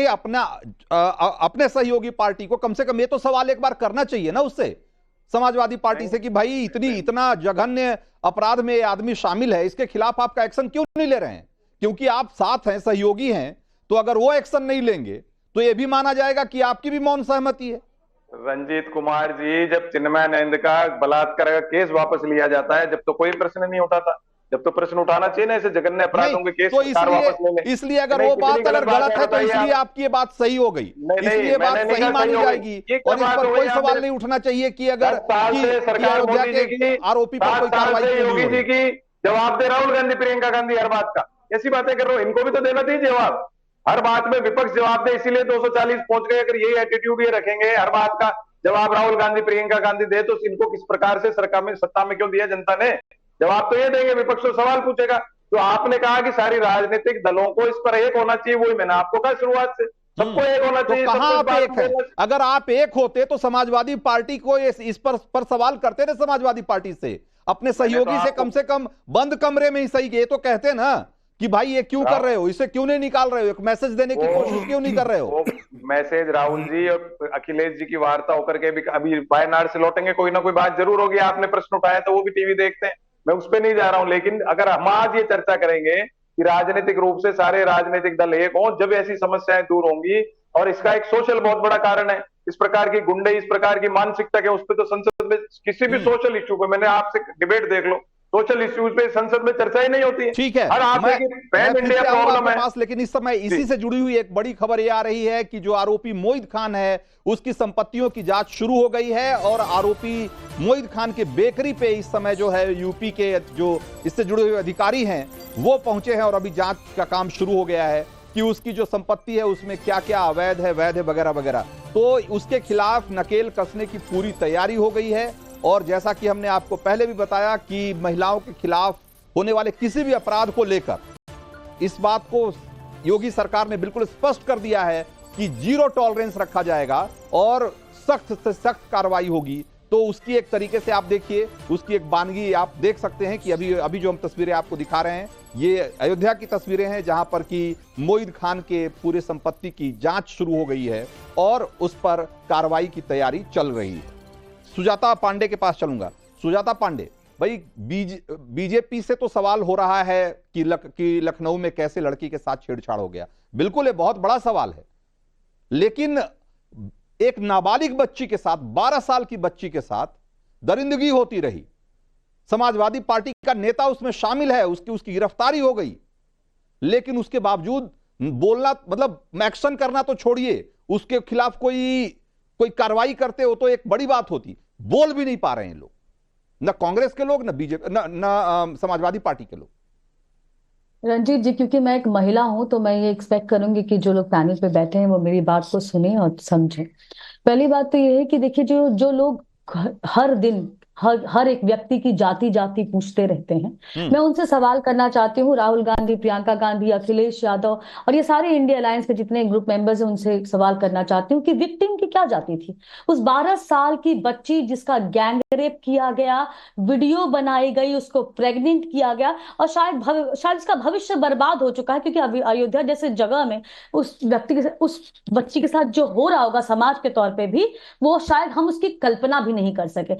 सहयोगी पार्टी को कम से कम ये तो सवाल एक बार करना चाहिए ना उससे, समाजवादी पार्टी से, कि भाई इतना जघन्य अपराध में ये आदमी शामिल है, इसके खिलाफ आपका एक्शन क्यों नहीं ले रहे हैं? क्योंकि आप साथ हैं, सहयोगी हैं, तो अगर वो एक्शन नहीं लेंगे तो ये भी माना जाएगा कि आपकी भी मौन सहमति है। रंजीत कुमार जी, जब चिन्मयानंद का बलात्कार का केस वापस लिया जाता है, जब तो कोई प्रश्न नहीं उठाता। जब तो प्रश्न उठाना चाहिए ना, ऐसे जघन्य अपराधों के केस तो वापस ले ले। इसलिए अगर वो बात अगर गलत है तो इसलिए आपकी ये बात सही हो गई, इसलिए बात सही मानी जाएगी और इस पर कोई सवाल नहीं उठना चाहिए कि अगर अयोध्या के आरोपी पर कोई कार्रवाई योगी जी की जवाब दे राहुल गांधी, प्रियंका गांधी हर बात का ऐसी बातें कर रहे हो, इनको भी तो देना चाहिए जवाब। हर बात में विपक्ष जवाब दे, इसीलिए 240 पहुंच गए। अगर यही एटीट्यूड ये रखेंगे, हर बात का जवाब राहुल गांधी, प्रियंका गांधी दे, तो इनको किस प्रकार से सरकार में सत्ता में क्यों दिया जनता ने? जवाब तो ये देंगे, विपक्ष तो सवाल पूछेगा। तो आपने कहा कि सारी राजनीतिक दलों को इस पर एक होना चाहिए, वही मैंने आपको कहा शुरुआत से, सबको एक होना चाहिए। तो कहां आप एक है? अगर आप एक होते तो समाजवादी पार्टी को इस पर सवाल करते थे, समाजवादी पार्टी से, अपने सहयोगी से कम बंद कमरे में ही सही। ये तो कहते ना कि भाई ये क्यों कर रहे हो, इसे क्यों नहीं निकाल रहे हो, एक मैसेज देने की कोशिश क्यों नहीं कर रहे हो? मैसेज राहुल जी और अखिलेश जी की वार्ता होकर के भी अभी वायनाड से लौटेंगे, कोई ना कोई बात जरूर होगी। आपने प्रश्न उठाया तो वो भी टीवी देखते हैं, मैं उस पर नहीं जा रहा हूं। लेकिन अगर हम आज ये चर्चा करेंगे कि राजनीतिक रूप से सारे राजनीतिक दल एक हों, जब ऐसी समस्याएं दूर होंगी। और इसका एक सोशल बहुत बड़ा कारण है, इस प्रकार की गुंडे, इस प्रकार की मानसिकता के, उस पर तो संसद में किसी भी सोशल इश्यू पे, मैंने आपसे डिबेट देख लो, सोशल इश्यूज पे संसद में चर्चा ही नहीं होती है। ठीक है, पैन इंडिया प्रॉब्लम है। लेकिन इस समय इसी से जुड़ी हुई एक बड़ी खबर ये आ रही है कि जो आरोपी मोहित खान है उसकी संपत्तियों की जांच शुरू हो गई है और आरोपी मोहित खान के बेकरी पे इस समय जो है यूपी के जो इससे जुड़े हुए अधिकारी हैं वो पहुंचे हैं और अभी जांच का काम शुरू हो गया है कि उसकी जो संपत्ति है उसमें क्या क्या अवैध है, वैध है, वगैरह वगैरह। तो उसके खिलाफ नकेल कसने की पूरी तैयारी हो गई है। और जैसा कि हमने आपको पहले भी बताया कि महिलाओं के खिलाफ होने वाले किसी भी अपराध को लेकर इस बात को योगी सरकार ने बिल्कुल स्पष्ट कर दिया है कि 0 टॉलरेंस रखा जाएगा और सख्त से सख्त कार्रवाई होगी। तो उसकी एक तरीके से आप देखिए, उसकी एक बानगी आप देख सकते हैं कि अभी जो हम तस्वीरें आपको दिखा रहे हैं ये अयोध्या की तस्वीरें हैं जहां पर कि मोहित खान के पूरे संपत्ति की जांच शुरू हो गई है और उस पर कार्रवाई की तैयारी चल रही है। सुजाता पांडे के पास चलूंगा। सुजाता पांडे भाई, बीजेपी से तो सवाल हो रहा है कि लखनऊ में कैसे लड़की के साथ छेड़छाड़ हो गया। बिल्कुल ये बहुत बड़ा सवाल है, लेकिन एक नाबालिग बच्ची के साथ, 12 साल की बच्ची के साथ दरिंदगी होती रही। समाजवादी पार्टी का नेता उसमें शामिल है, उसकी गिरफ्तारी हो गई, लेकिन उसके बावजूद बोलना, मतलब एक्शन करना तो छोड़िए, उसके खिलाफ कोई कार्रवाई करते हो तो एक बड़ी बात होती। बोल भी नहीं पा रहे हैं लोग, न कांग्रेस के लोग, न बीजेपी, न समाजवादी पार्टी के लोग। रंजीत जी, क्योंकि मैं एक महिला हूं तो मैं ये एक्सपेक्ट करूंगी कि जो लोग पैनल पे बैठे हैं वो मेरी बात को सुने और समझें। पहली बात तो ये है कि देखिए, जो लोग हर दिन हर एक व्यक्ति की जाति पूछते रहते हैं, मैं उनसे सवाल करना चाहती हूँ। राहुल गांधी, प्रियंका गांधी, अखिलेश यादव और ये सारे इंडिया अलायंस के जितने ग्रुप मेंबर्स हैं उनसे सवाल करना चाहती हूँ कि विक्टिम की क्या जाती थी? उस 12 साल की बच्ची जिसका गैंग रेप किया गया, वीडियो बनाई गई, उसको प्रेग्नेंट किया गया, और शायद उसका भविष्य बर्बाद हो चुका है, क्योंकि अभी अयोध्या जैसे जगह में उस व्यक्ति के, उस बच्ची के साथ जो हो रहा होगा समाज के तौर पे भी, वो शायद हम उसकी कल्पना भी नहीं कर सके।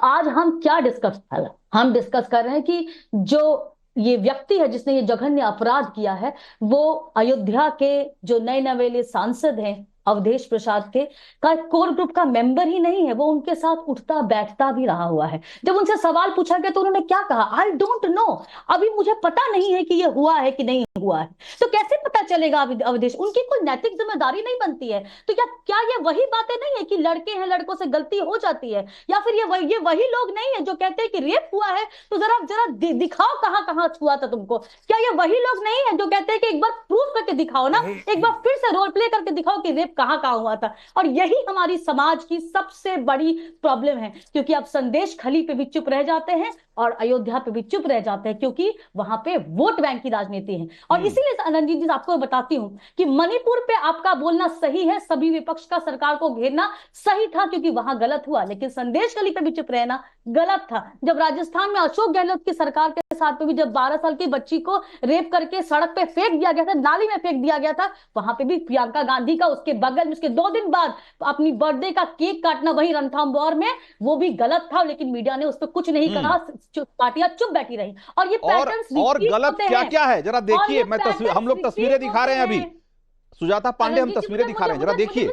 आज हम क्या डिस्कस कर रहे हैं कि जो ये व्यक्ति है जिसने ये जघन्य अपराध किया है, वो अयोध्या के जो नए नवेले सांसद हैं अवधेश प्रसाद के का कोर ग्रुप का मेंबर ही नहीं है, वो उनके साथ उठता बैठता भी रहा हुआ है। जब उनसे सवाल पूछा गया तो उन्होंने क्या कहा? आई डोंट नो, अभी मुझे पता नहीं है कि ये हुआ है कि नहीं हुआ है। तो कैसे पता चलेगा अवधेश? उनकी कोई नैतिक जिम्मेदारी नहीं बनती है? तो क्या ये वही बातें नहीं है कि लड़के हैं, लड़कों से गलती हो जाती है? या फिर ये वही लोग नहीं है जो कहते हैं कि रेप हुआ है तो जरा दिखाओ कहां कहां हुआ था तुमको? क्या ये वही लोग नहीं है जो कहते हैं कि एक बार प्रूफ करके दिखाओ ना, एक बार फिर से रोल प्ले करके दिखाओ कि रेप कहां कहां हुआ था? और यही हमारी समाज की सबसे बड़ी प्रॉब्लम है, क्योंकि अब संदेश खली पे भी चुप रह जाते हैं और अयोध्या पे भी चुप रह जाते हैं, क्योंकि वहां पे वोट बैंक की राजनीति है। और इसीलिए रंजीत जी आपको बताती हूं कि मणिपुर पे आपका बोलना सही है, सभी विपक्ष का सरकार को घेरना सही था क्योंकि वहां गलत हुआ, लेकिन संदेश खली पे भी चुप रहना गलत था। जब राजस्थान में अशोक गहलोत की सरकार के साथ में भी जब 12 साल की बच्ची को रेप करके सड़क पे फेंक दिया गया था, नाली में फेंक दिया गया था, वहां पे भी प्रियंका गांधी का उसके बगल में उसके 2 दिन बाद अपनी बर्थडे का केक काटना वही रणथंभौर में, वो भी गलत था, लेकिन मीडिया ने उस पर कुछ नहीं कहा, पार्टियां चुप बैठी रही। और ये और गलत क्या क्या है जरा देखिए, हम लोग तस्वीरें दिखा रहे हैं अभी, सुजाता पांडे हम तस्वीरें दिखा रहे हैं, जरा देखिए।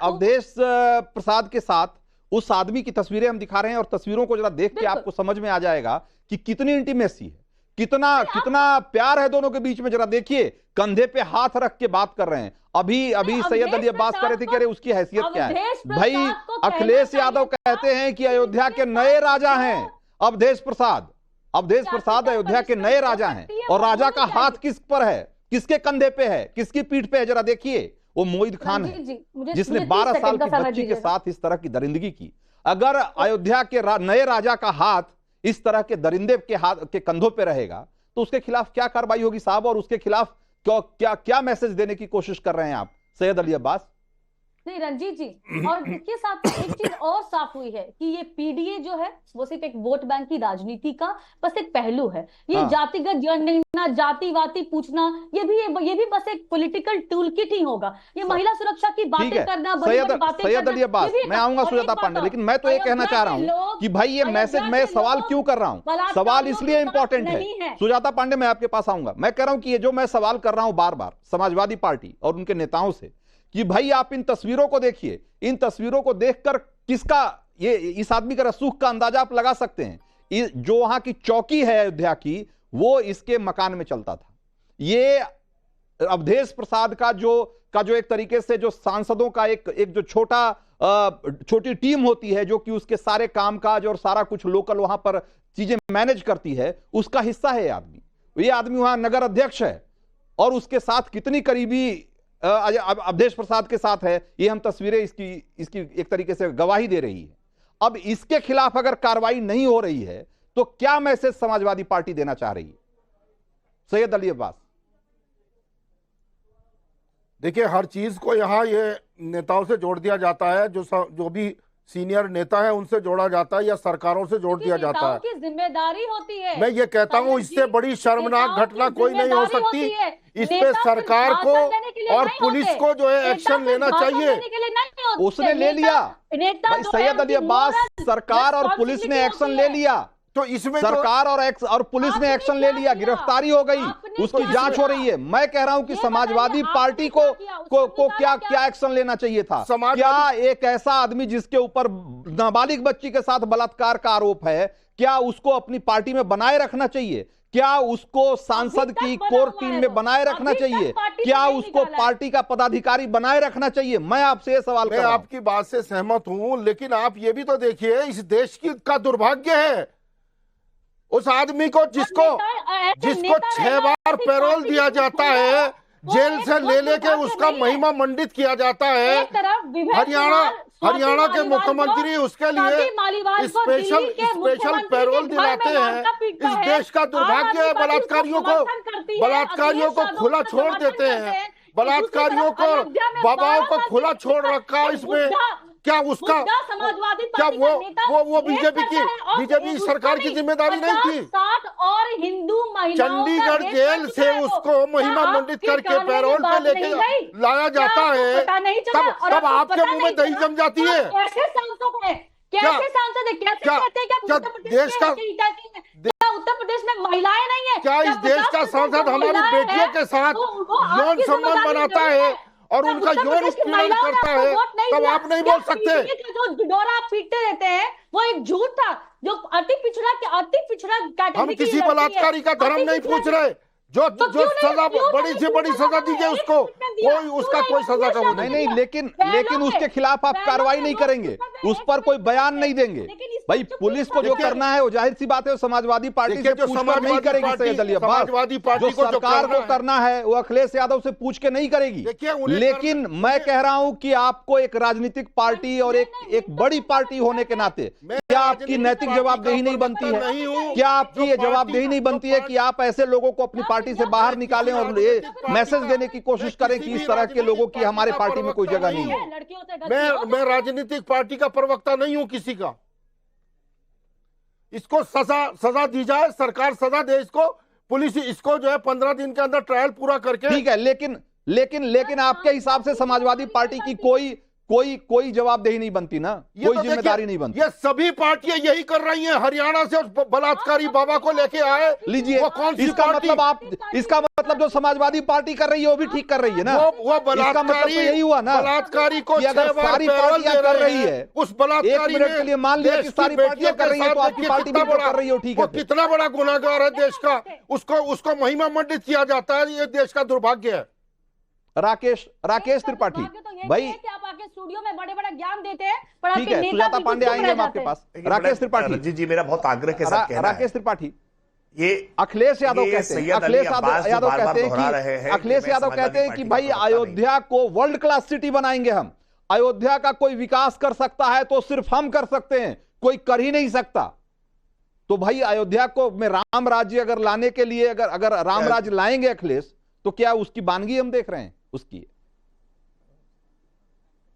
अवधेश प्रसाद के साथ उस आदमी की तस्वीरें हम दिखा रहे हैं, और तस्वीरों को जरा देख के आपको समझ में आ जाएगा कि कितनी इंटीमेसी है, कितना प्यार है दोनों के बीच में। जरा देखिए, कंधे पे हाथ रख के बात कर रहे हैं। अभी सैयद अली अब्बास कह रहे थे कि अरे उसकी हैसियत क्या है भाई? अखिलेश यादव कहते हैं कि अयोध्या के नए राजा हैं अवधेश प्रसाद अयोध्या के नए राजा हैं, और राजा का हाथ किस पर है, किसके कंधे पे है, किसकी पीठ पे है? जरा देखिए, वो मोईद खान है जिसने 12 साल की बच्ची के साथ इस तरह की दरिंदगी की। अगर अयोध्या के नए राजा का हाथ इस तरह के दरिंदे के हाथ के कंधों पे रहेगा तो उसके खिलाफ क्या कार्रवाई होगी साहब? और उसके खिलाफ क्या मैसेज देने की कोशिश कर रहे हैं आप सैयद अली अब्बास? नहीं रंजीत जी, और इसके साथ एक चीज और साफ हुई है कि ये पीडीए जो है वो सिर्फ एक वोट बैंक की राजनीति का बस एक पहलू है। ये जातिगत जनगणना, जातिवादी पूछना, ये भी बस एक पॉलिटिकल टूल किट ही होगा। ये महिला सुरक्षा की बातें करना, सैयद अली अब्बास, मैं आऊंगा सुजाता पांडे, लेकिन मैं तो ये कहना चाह रहा हूं कि भाई ये मैसेज, मैं सवाल क्यों कर रहा हूं, सवाल इसलिए इंपॉर्टेंट है। सुजाता पांडे, मैं आपके पास आऊंगा। मैं कह रहा हूं कि ये जो मैं सवाल कर रहा हूं बार बार समाजवादी पार्टी और उनके नेताओं से, कि भाई आप इन तस्वीरों को देखिए, इन तस्वीरों को देखकर किसका, ये इस आदमी का रसूख का अंदाजा आप लगा सकते हैं। जो वहां की चौकी है अयोध्या की, वो इसके मकान में चलता था। ये अवधेश प्रसाद का जो एक तरीके से जो सांसदों का एक जो छोटी टीम होती है, जो कि उसके सारे कामकाज और सारा कुछ लोकल वहां पर चीजें मैनेज करती है, उसका हिस्सा है ये आदमी वहां नगर अध्यक्ष है, और उसके साथ कितनी करीबी अवधेश प्रसाद के साथ है, ये हम तस्वीरें इसकी एक तरीके से गवाही दे रही है। अब इसके खिलाफ अगर कार्रवाई नहीं हो रही है तो क्या मैसेज समाजवादी पार्टी देना चाह रही है? सैयद अली अब्बास, देखिए, हर चीज को यहाँ ये नेताओं से जोड़ दिया जाता है, जो भी सीनियर नेता है उनसे जोड़ा जाता है या सरकारों से जोड़ दिया जाता है। की जिम्मेदारी होती है। मैं ये कहता हूँ, इससे बड़ी शर्मनाक घटना कोई नहीं हो सकती। इस पे सरकार को और पुलिस को जो है एक्शन लेना चाहिए। उसने ले लिया सैयद अली अब्बास, सरकार और पुलिस ने एक्शन ले लिया। तो इसमें सरकार और पुलिस ने एक्शन ले लिया, गिरफ्तारी हो गई, उसकी जांच हो रही है। मैं कह रहा हूं कि समाजवादी पार्टी को क्या एक्शन लेना चाहिए था? क्या एक ऐसा आदमी जिसके ऊपर नाबालिग बच्ची के साथ बलात्कार का आरोप है, क्या उसको अपनी पार्टी में बनाए रखना चाहिए? क्या उसको सांसद की कोर टीम में बनाए रखना चाहिए? क्या उसको पार्टी का पदाधिकारी बनाए रखना चाहिए? मैं आपसे ये सवाल कर रहा हूं। मैं आपकी बात से सहमत हूं, लेकिन आप ये भी तो देखिए, इस देश का दुर्भाग्य है उस आदमी को जिसको 6 बार पैरोल दिया जाता है, जेल से ले लेके उसका महिमा मंडित किया जाता है। हरियाणा के मुख्यमंत्री उसके लिए स्पेशल पैरोल दिलाते हैं। इस देश का दुर्भाग्य है, बलात्कारियों को खुला छोड़ देते हैं। बलात्कारियों को, बाबाओं को खुला छोड़ रखा है इसमें। क्या उसका समाजवादी क्या पार्टी वो बीजेपी सरकार की जिम्मेदारी नहीं थी? 60 और हिंदू महिलाओं चंडीगढ़ जेल से उसको महिमा मंडित करके पैरोल पे लेके लाया जाता है, तब आपके मुंह में दही जम जाती है। कैसे सांसद है, कैसे सांसद है, कैसे कहते हैं कि उत्तर प्रदेश में महिलाएं नहीं है? क्या इस देश का सांसद हमारी बेटियों के साथ यौन संबंध बनाता है और उनका यौन उत्पीड़न करता है, तब आप नहीं बोल सकते? जो डोरा आप पीटते रहते हैं वो एक झूठ था, जो अति पिछड़ा कैटेगरी। हम किसी बलात्कारी का धर्म नहीं पूछ रहे, जो सजा बड़ी से बड़ी सजा दीजिए उसको, उसका कोई सजा का वो नहीं, लेकिन उसके खिलाफ आप कार्रवाई नहीं करेंगे, उस पर कोई बयान नहीं देंगे। भाई पुलिस को जो करना है वो जाहिर सी बात है समाजवादी पार्टी से पूछकर नहीं करेगी। सैयद अली अब्बास, जो सरकार को करना है वो अखिलेश यादव से पूछ के नहीं करेगी। लेकिन मैं कह रहा हूं कि आपको एक राजनीतिक पार्टी और एक बड़ी पार्टी होने के नाते क्या आपकी नैतिक जवाबदेही नहीं बनती है? क्या आपकी ये जवाबदेही नहीं बनती है कि आप ऐसे लोगों को अपनी पार्टी से बाहर निकालें और ये मैसेज देने की कोशिश करें कि इस तरह के लोगों की हमारे पार्टी में कोई जगह नहीं है? मैं राजनीतिक पार्टी का प्रवक्ता नहीं हूं किसी का। इसको सजा दी जाए, सरकार सजा दे इसको, पुलिस इसको जो है 15 दिन के अंदर ट्रायल पूरा करके। ठीक है, लेकिन आपके हिसाब से समाजवादी पार्टी की कोई जवाबदेही नहीं बनती ना, कोई जिम्मेदारी नहीं बनती। ये सभी पार्टियां यही कर रही हैं। हरियाणा से उस बलात्कारी बाबा को लेके आए, लीजिए, वो कौन सी इसका मतलब जो समाजवादी पार्टी कर रही है वो भी ठीक कर रही है ना? वो बलात्कारी, यही हुआ ना, बलात्कारी को अगर सारी पार्टियां कर रही है, उस बलात्कारी के लिए मान लिया कि सारी पार्टियां कर रही है तो आपकी पार्टी भी कर रही हो, ठीक है? कितना बड़ा गुनाहगार है देश का, उसको महिमा मंडित किया जाता है। ये देश का दुर्भाग्य है। राकेश त्रिपाठी भाई, आप आके स्टूडियो में बड़े ज्ञान देते हैं, पर ठीक है, सुजाता पांडे आएंगे हम आपके पास। राकेश त्रिपाठी जी मेरा बहुत आग्रह के साथ कहना है, राकेश त्रिपाठी, ये अखिलेश यादव कहते हैं, अखिलेश यादव कहते हैं कि भाई अयोध्या को वर्ल्ड क्लास सिटी बनाएंगे हम, अयोध्या का कोई विकास कर सकता है तो सिर्फ हम कर सकते हैं, कोई कर ही नहीं सकता। तो भाई अयोध्या को में राम राज्य अगर लाने के लिए अगर राम राज्य लाएंगे अखिलेश, तो क्या उसकी बानगी हम देख रहे हैं उसकी?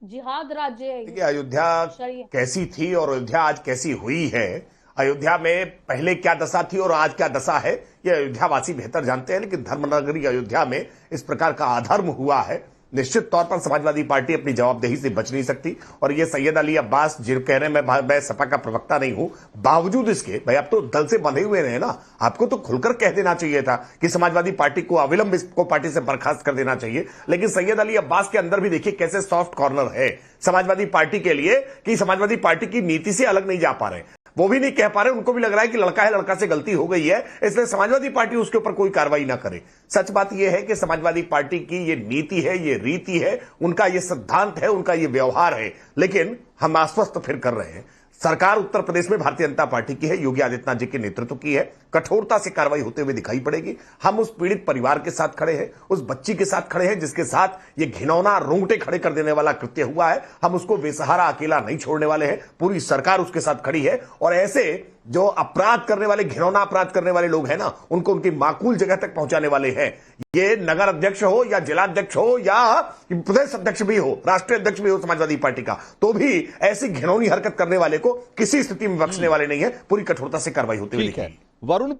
जिहाद राज्य है। देखिए अयोध्या कैसी थी और अयोध्या आज कैसी हुई है, अयोध्या में पहले क्या दशा थी और आज क्या दशा है, ये अयोध्यावासी बेहतर जानते हैं। लेकिन धर्मनगरी अयोध्या में इस प्रकार का अधर्म हुआ है, निश्चित तौर पर समाजवादी पार्टी अपनी जवाबदेही से बच नहीं सकती। और ये सैयद अली अब्बास जो कह रहे हैं मैं सपा का प्रवक्ता नहीं हूं, बावजूद इसके भाई आप तो दल से बंधे हुए रहे ना, आपको तो खुलकर कह देना चाहिए था कि समाजवादी पार्टी को अविलंब इसको पार्टी से बर्खास्त कर देना चाहिए। लेकिन सैयद अली अब्बास के अंदर भी देखिए कैसे सॉफ्ट कॉर्नर है समाजवादी पार्टी के लिए कि समाजवादी पार्टी की नीति से अलग नहीं जा पा रहे, वो भी नहीं कह पा रहे, उनको भी लग रहा है कि लड़का है, लड़का से गलती हो गई है, इसलिए समाजवादी पार्टी उसके ऊपर कोई कार्रवाई ना करे। सच बात यह है कि समाजवादी पार्टी की ये नीति है, ये रीति है, उनका ये सिद्धांत है, उनका ये व्यवहार है। लेकिन हम आश्वस्त फिर कर रहे हैं, सरकार उत्तर प्रदेश में भारतीय जनता पार्टी की है, योगी आदित्यनाथ जी के नेतृत्व की है, कठोरता से कार्रवाई होते हुए दिखाई पड़ेगी। हम उस पीड़ित परिवार के साथ खड़े हैं, उस बच्ची के साथ खड़े हैं जिसके साथ ये घिनौना रोंगटे खड़े कर देने वाला कृत्य हुआ है। हम उसको बेसहारा अकेला नहीं छोड़ने वाले हैं, पूरी सरकार उसके साथ खड़ी है। और ऐसे जो अपराध करने वाले, घिनौना अपराध करने वाले लोग हैं ना, उनको उनकी माकूल जगह तक पहुंचाने वाले हैं। ये नगर अध्यक्ष हो या जिलाध्यक्ष हो या प्रदेश अध्यक्ष भी हो, राष्ट्रीय अध्यक्ष भी हो समाजवादी पार्टी का, तो भी ऐसी घिनौनी हरकत करने वाले को किसी स्थिति में बख्शने वाले नहीं है। पूरी कठोरता से कार्रवाई होती हुई दिखेगी। वरुण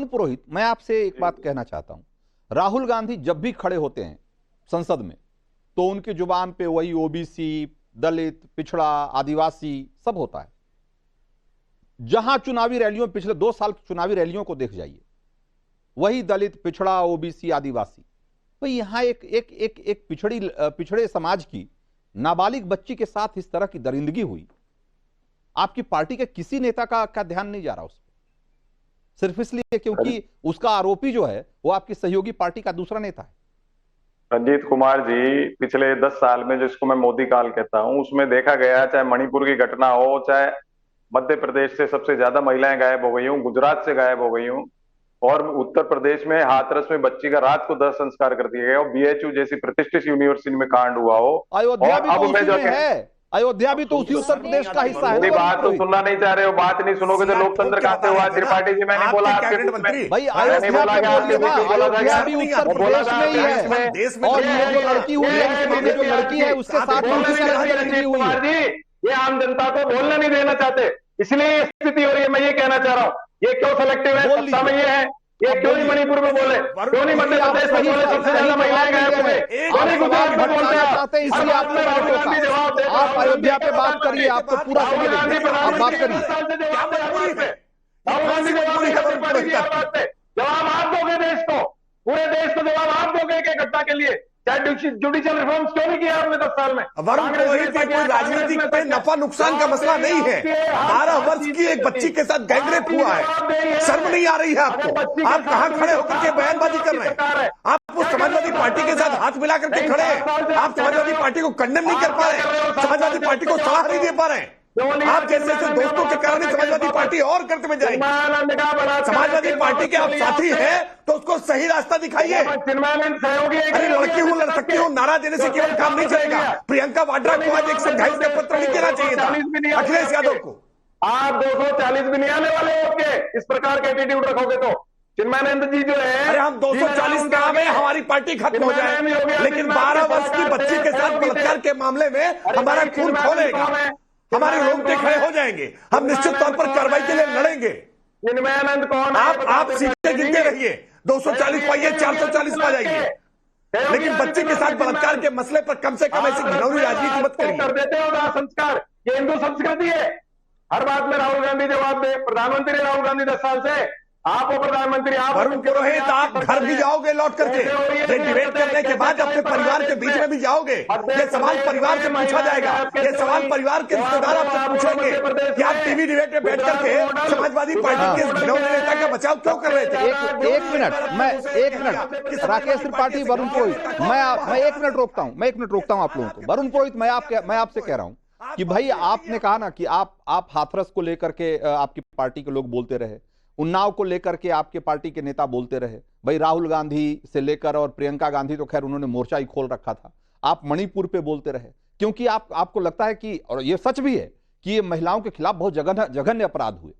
पुरोहित, मैं आपसे एक बात कहना चाहता हूं। राहुल गांधी जब भी खड़े होते हैं संसद में तो उनकी जुबान पे वही ओबीसी, दलित, पिछड़ा, आदिवासी सब होता है। जहां चुनावी रैलियों, पिछले 2 साल की चुनावी रैलियों को देख जाइए, वही दलित, पिछड़ा, ओबीसी, आदिवासी। तो यहां एक पिछड़े समाज की नाबालिग बच्ची के साथ इस तरह की दरिंदगी हुई, आपकी पार्टी के किसी नेता का ध्यान नहीं जा रहा उस पर, सिर्फ इसलिए क्योंकि उसका आरोपी जो है वो आपकी सहयोगी पार्टी का दूसरा नेता है। रंजीत कुमार जी, पिछले 10 साल में जिसको मैं मोदी काल कहता हूं, उसमें देखा गया, चाहे मणिपुर की घटना हो, चाहे मध्य प्रदेश से सबसे ज्यादा महिलाएं गायब हो गई हूँ, गुजरात से गायब हो गई हूँ, और उत्तर प्रदेश में हाथरस में बच्ची का रात को 10 संस्कार कर दिया गया, और बीएचयू जैसी प्रतिष्ठित यूनिवर्सिटी में कांड हुआ हो। अयोध्या भी तो उसी में है, अयोध्या भी तो उसी उत्तर प्रदेश का हिस्सा है। मेरी बात तो सुनना नहीं चाह रहे हो, बात नहीं सुनोगे तो लोकतंत्र कहां से हुआ? त्रिपाठी जी, मैंने बोला आपके भाई अयोध्या भी उत्तर प्रदेश में ही है, और ये जो लड़की हुई है उसमें जो लड़की है उसके साथ लड़की हुई है। ये आम जनता को बोलने नहीं देना चाहते, इसलिए स्थिति हो रही है। मैं ये कहना चाह रहा हूँ, ये क्यों सेलेक्टिव है? सत्ता में ये है, ये क्यों नहीं मणिपुर में बोले, क्यों नहीं मध्य प्रदेश में बोले? सबसे ज्यादा महिलाएं गायब हो गई, क्यों नहीं गुजरात में बोलते हैं? इसलिए आप अयोध्या पे बात करिए, आपको पूरा आप बात करिए। राहुल गांधी जवाब आप दोगे देश को, पूरे देश को जवाब आप दोगे एक घटना के लिए। चाहे जुडिशियल रिफॉर्म्स क्यों नहीं किया आपने 10 साल में? वरुण पुरोहित कोई राजनीतिक पे नफा नुकसान का मसला नहीं है। 12 वर्ष की एक बच्ची के साथ गैंगरेप हुआ है, शर्म नहीं आ रही है आपको? आप कहां खड़े होकर के बयानबाजी कर रहे हैं? आप उस समाजवादी पार्टी के साथ हाथ मिला करके खड़े हैं, आप समाजवादी पार्टी को कंडेम नहीं कर पा रहे, समाजवादी पार्टी को सलाह नहीं दे पा रहे हैं। आप जैसे दोस्तों के कारण समाजवादी पार्टी और करते में जाएगी। समाजवादी पार्टी के आप साथी हैं तो उसको सही रास्ता दिखाइए। अरे लड़की हूं लड़ सकती हूं नारा देने से केवल काम नहीं चलेगा। प्रियंका वाड्रा को आज एक समझाइश का पत्र लिख देना चाहिए था अखिलेश यादव को। आप 240 भी नहीं आने वाले हो के इस प्रकार के एटीट्यूड रखोगे तो। चिन्मयानंद जी जो है, अरे हम 240 काम है, हमारी पार्टी खत्म हो जाए, लेकिन 12 वर्ष की बच्ची के साथ बलात्कार के मामले में हमारा खून खोलेगा, हमारे रोंगटे खड़े हो जाएंगे, हम निश्चित तौर पर कार्रवाई के लिए लड़ेंगे। चिन्मयानंद कौन? आप सीटें गिनते रहिए, 240 पाइए, 440 पा जाइए, लेकिन बच्चे के साथ बलात्कार के मसले पर कम से कम ऐसी घिनौनी राजनीति मत करिए। कर देते हो दाह संस्कार, ये हिंदू संस्कृति है। हर बात में राहुल गांधी जवाब दे। प्रधानमंत्री राहुल गांधी 10 साल से, आप हो प्रधानमंत्री। आप वरुण पुरोहित आप घर भी जाओगे लौट करके, ये डिबेट करने के बाद अपने परिवार के बीच में भी जाओगे, ये सवाल परिवार से पूछा जाएगा, ये सवाल परिवार के रिश्तेदार आपसे पूछेंगे कि आप टीवी डिबेट में बैठ करके समाजवादी पार्टी के घिनौने नेता का बचाव क्यों कर रहे थे? एक मिनट राकेश त्रिपाठी, वरुण पुरोहित, मैं 1 मिनट रोकता हूं, आप लोगों को। वरुण पुरोहित, मैं आपसे कह रहा हूं कि भाई आपने कहा ना कि आप हाथरस को लेकर के आपकी पार्टी के लोग बोलते रहे, उन्नाव को लेकर के आपके पार्टी के नेता बोलते रहे। भाई राहुल गांधी से लेकर और प्रियंका गांधी तो खैर उन्होंने मोर्चा ही खोल रखा था। आप मणिपुर पे बोलते रहे क्योंकि आपको लगता है कि, और ये सच भी है कि ये महिलाओं के खिलाफ बहुत जघन्य अपराध हुए,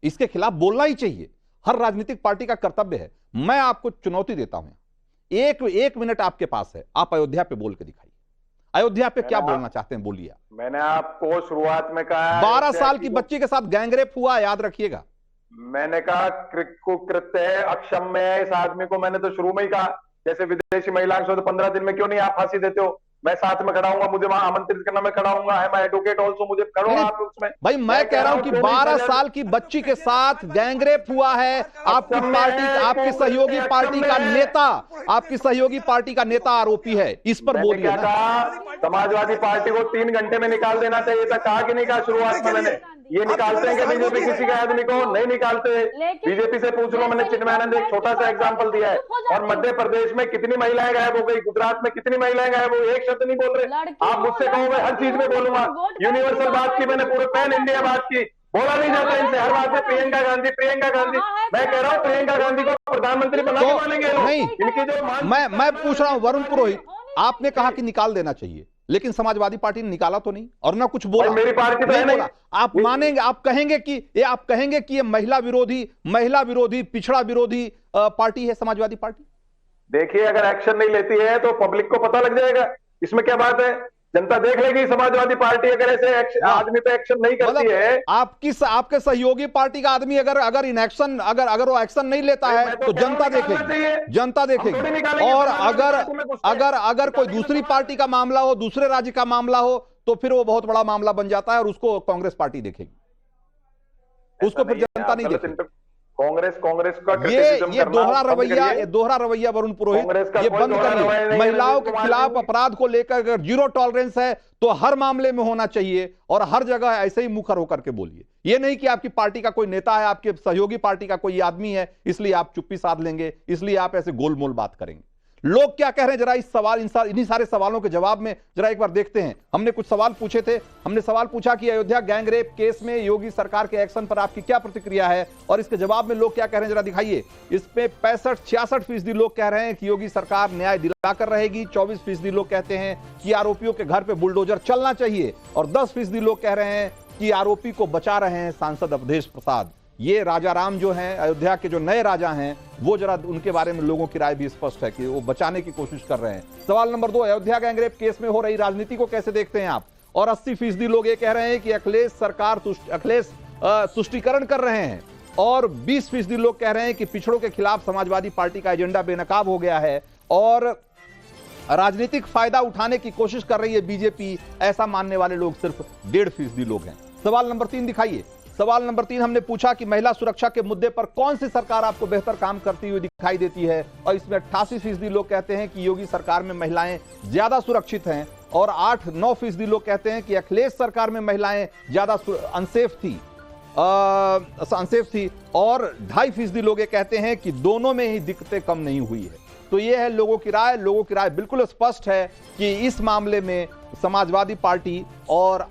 इसके खिलाफ बोलना ही चाहिए, हर राजनीतिक पार्टी का कर्तव्य है। मैं आपको चुनौती देता हूं, एक मिनट आपके पास है, आप अयोध्या पे बोल के दिखाइए। अयोध्या पे क्या बोलना चाहते हैं, बोलिए। मैंने आपको शुरुआत में कहा 12 साल की बच्ची के साथ गैंगरेप हुआ, याद रखिएगा। मैंने कहा कुकृत्य है, अक्षम्य है इस आदमी को। मैंने तो शुरू में ही कहा, जैसे विदेशी महिलाओं से तो 15 दिन में क्यों नहीं आप फांसी देते हो? मैं साथ में खड़ा हूंगा, मुझे वहां आमंत्रित करना, मैं खड़ा हूंगा, है मैं एडवोकेट ऑल्सो, मुझे करो आप उसमें। भाई मैं कह रहा हूं कि 12 साल की बच्ची के साथ गैंगरेप हुआ है, आपकी पार्टी, आपकी सहयोगी पार्टी का नेता आरोपी है, इस पर बोलिए ना। समाजवादी पार्टी को 3 घंटे में निकाल देना चाहिए था, कहा कि नहीं कहा शुरुआत में? मैंने ये निकालते हैं कि बीजेपी किसी के आदमी को? नहीं निकालते। बीजेपी से पूछ लो, मैंने चिन्मयानंद एक छोटा सा एग्जांपल दिया है। और मध्य प्रदेश में कितनी महिलाएं गायब हो गई, गुजरात में कितनी महिलाएं गायब हो गई, एक शब्द नहीं बोल रहे। आप मुझसे कहोगे हर चीज में बोलूंगा, यूनिवर्सल बात की मैंने, पूरे पैन इंडिया बात की, बोला नहीं जाता इनसे, हर बात में प्रियंका गांधी। मैं कह रहा हूँ प्रियंका गांधी को प्रधानमंत्री बना के मानेंगे नहीं। इनकी जो मैं पूछ रहा हूँ वरुण पुरोहित, आपने कहा कि निकाल देना चाहिए, लेकिन समाजवादी पार्टी ने निकाला तो नहीं और ना कुछ बोला। मेरी पार्टी तो नहीं बोला। आप मानेंगे, आप कहेंगे कि ये महिला विरोधी पिछड़ा विरोधी पार्टी है समाजवादी पार्टी? देखिए, अगर एक्शन नहीं लेती है तो पब्लिक को पता लग जाएगा, इसमें क्या बात है, जनता देख लेगी। समाजवादी पार्टी अगर ऐसे आदमी पे एक्शन नहीं करती है, आपके सहयोगी पार्टी का आदमी अगर इनएक्शन अगर वो एक्शन नहीं लेता है तो जनता देखेगी। और अगर कोई दूसरी पार्टी का मामला हो, दूसरे राज्य का मामला हो, तो फिर वो बहुत बड़ा मामला बन जाता है और उसको कांग्रेस पार्टी देखेगी, उसको फिर जनता नहीं देखेगी। कांग्रेस का ये दोहरा रवैया वरुण पुरोहित, ये बंद करिए। महिलाओं के खिलाफ अपराध को लेकर अगर 0 टॉलरेंस है तो हर मामले में होना चाहिए और हर जगह ऐसे ही मुखर होकर के बोलिए। ये नहीं कि आपकी पार्टी का कोई नेता है, आपके सहयोगी पार्टी का कोई आदमी है, इसलिए आप चुप्पी साध लेंगे, इसलिए आप ऐसे गोलमोल बात करेंगे। लोग क्या कह रहे हैं जरा इस सवाल इन्हीं सारे सवालों के जवाब में जरा एक बार देखते हैं। हमने कुछ सवाल पूछे थे। हमने सवाल पूछा कि अयोध्या गैंग रेप केस में योगी सरकार के एक्शन पर आपकी क्या प्रतिक्रिया है, और इसके जवाब में लोग क्या कह रहे हैं जरा दिखाइए। इसमें 65-66% लोग कह रहे हैं कि योगी सरकार न्याय दिलाकर रहेगी, 24% लोग कहते हैं कि आरोपियों के घर पे बुलडोजर चलना चाहिए, और 10% लोग कह रहे हैं कि आरोपी को बचा रहे हैं सांसद अवधेश प्रसाद। ये राजा राम जो हैं, अयोध्या के जो नए राजा हैं, वो जरा उनके बारे में लोगों की राय भी स्पष्ट है कि वो बचाने की कोशिश कर रहे हैं। सवाल नंबर 2, अयोध्या गैंगरेप केस में हो रही राजनीति को कैसे देखते हैं आप? और 80% लोग ये कह रहे हैं कि अखिलेश तुष्टीकरण कर रहे हैं, और 20% लोग कह रहे हैं कि पिछड़ों के खिलाफ समाजवादी पार्टी का एजेंडा बेनकाब हो गया है और राजनीतिक फायदा उठाने की कोशिश कर रही है बीजेपी। ऐसा मानने वाले लोग सिर्फ 1.5% लोग हैं। सवाल नंबर 3 दिखाइए। सवाल नंबर 3 हमने पूछा कि महिला सुरक्षा के मुद्दे पर कौन सी सरकार आपको बेहतर काम करती हुई दिखाई देती है, और इसमें 88% लोग कहते हैं कि योगी सरकार में महिलाएं ज्यादा सुरक्षित हैं, और 8-9% लोग कहते हैं कि अखिलेश सरकार में महिलाएं ज्यादा अनसेफ थी, और 2.5% लोग ये कहते हैं कि दोनों में ही दिक्कतें कम नहीं हुई है। तो ये है लोगों की राय। लोगों की राय बिल्कुल स्पष्ट है कि इस मामले में समाजवादी पार्टी और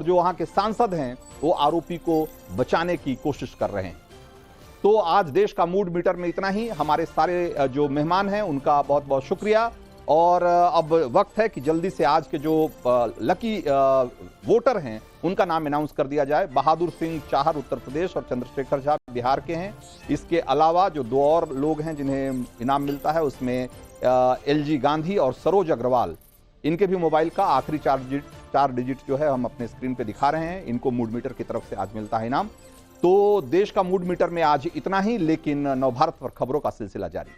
जो वहां के सांसद हैं वो आरोपी को बचाने की कोशिश कर रहे हैं। तो आज देश का मूड मीटर में इतना ही। हमारे सारे जो मेहमान हैं उनका बहुत बहुत शुक्रिया, और अब वक्त है कि जल्दी से आज के जो लकी वोटर हैं उनका नाम अनाउंस कर दिया जाए। बहादुर सिंह चाहर उत्तर प्रदेश और चंद्रशेखर झा बिहार के हैं। इसके अलावा जो 2 और लोग हैं जिन्हें इनाम मिलता है उसमें LG गांधी और सरोज अग्रवाल, इनके भी मोबाइल का आखिरी 4 डिजिट जो है हम अपने स्क्रीन पे दिखा रहे हैं। इनको मूड मीटर की तरफ से आज मिलता है इनाम। तो देश का मूड मीटर में आज इतना ही, लेकिन नवभारत पर खबरों का सिलसिला जारी।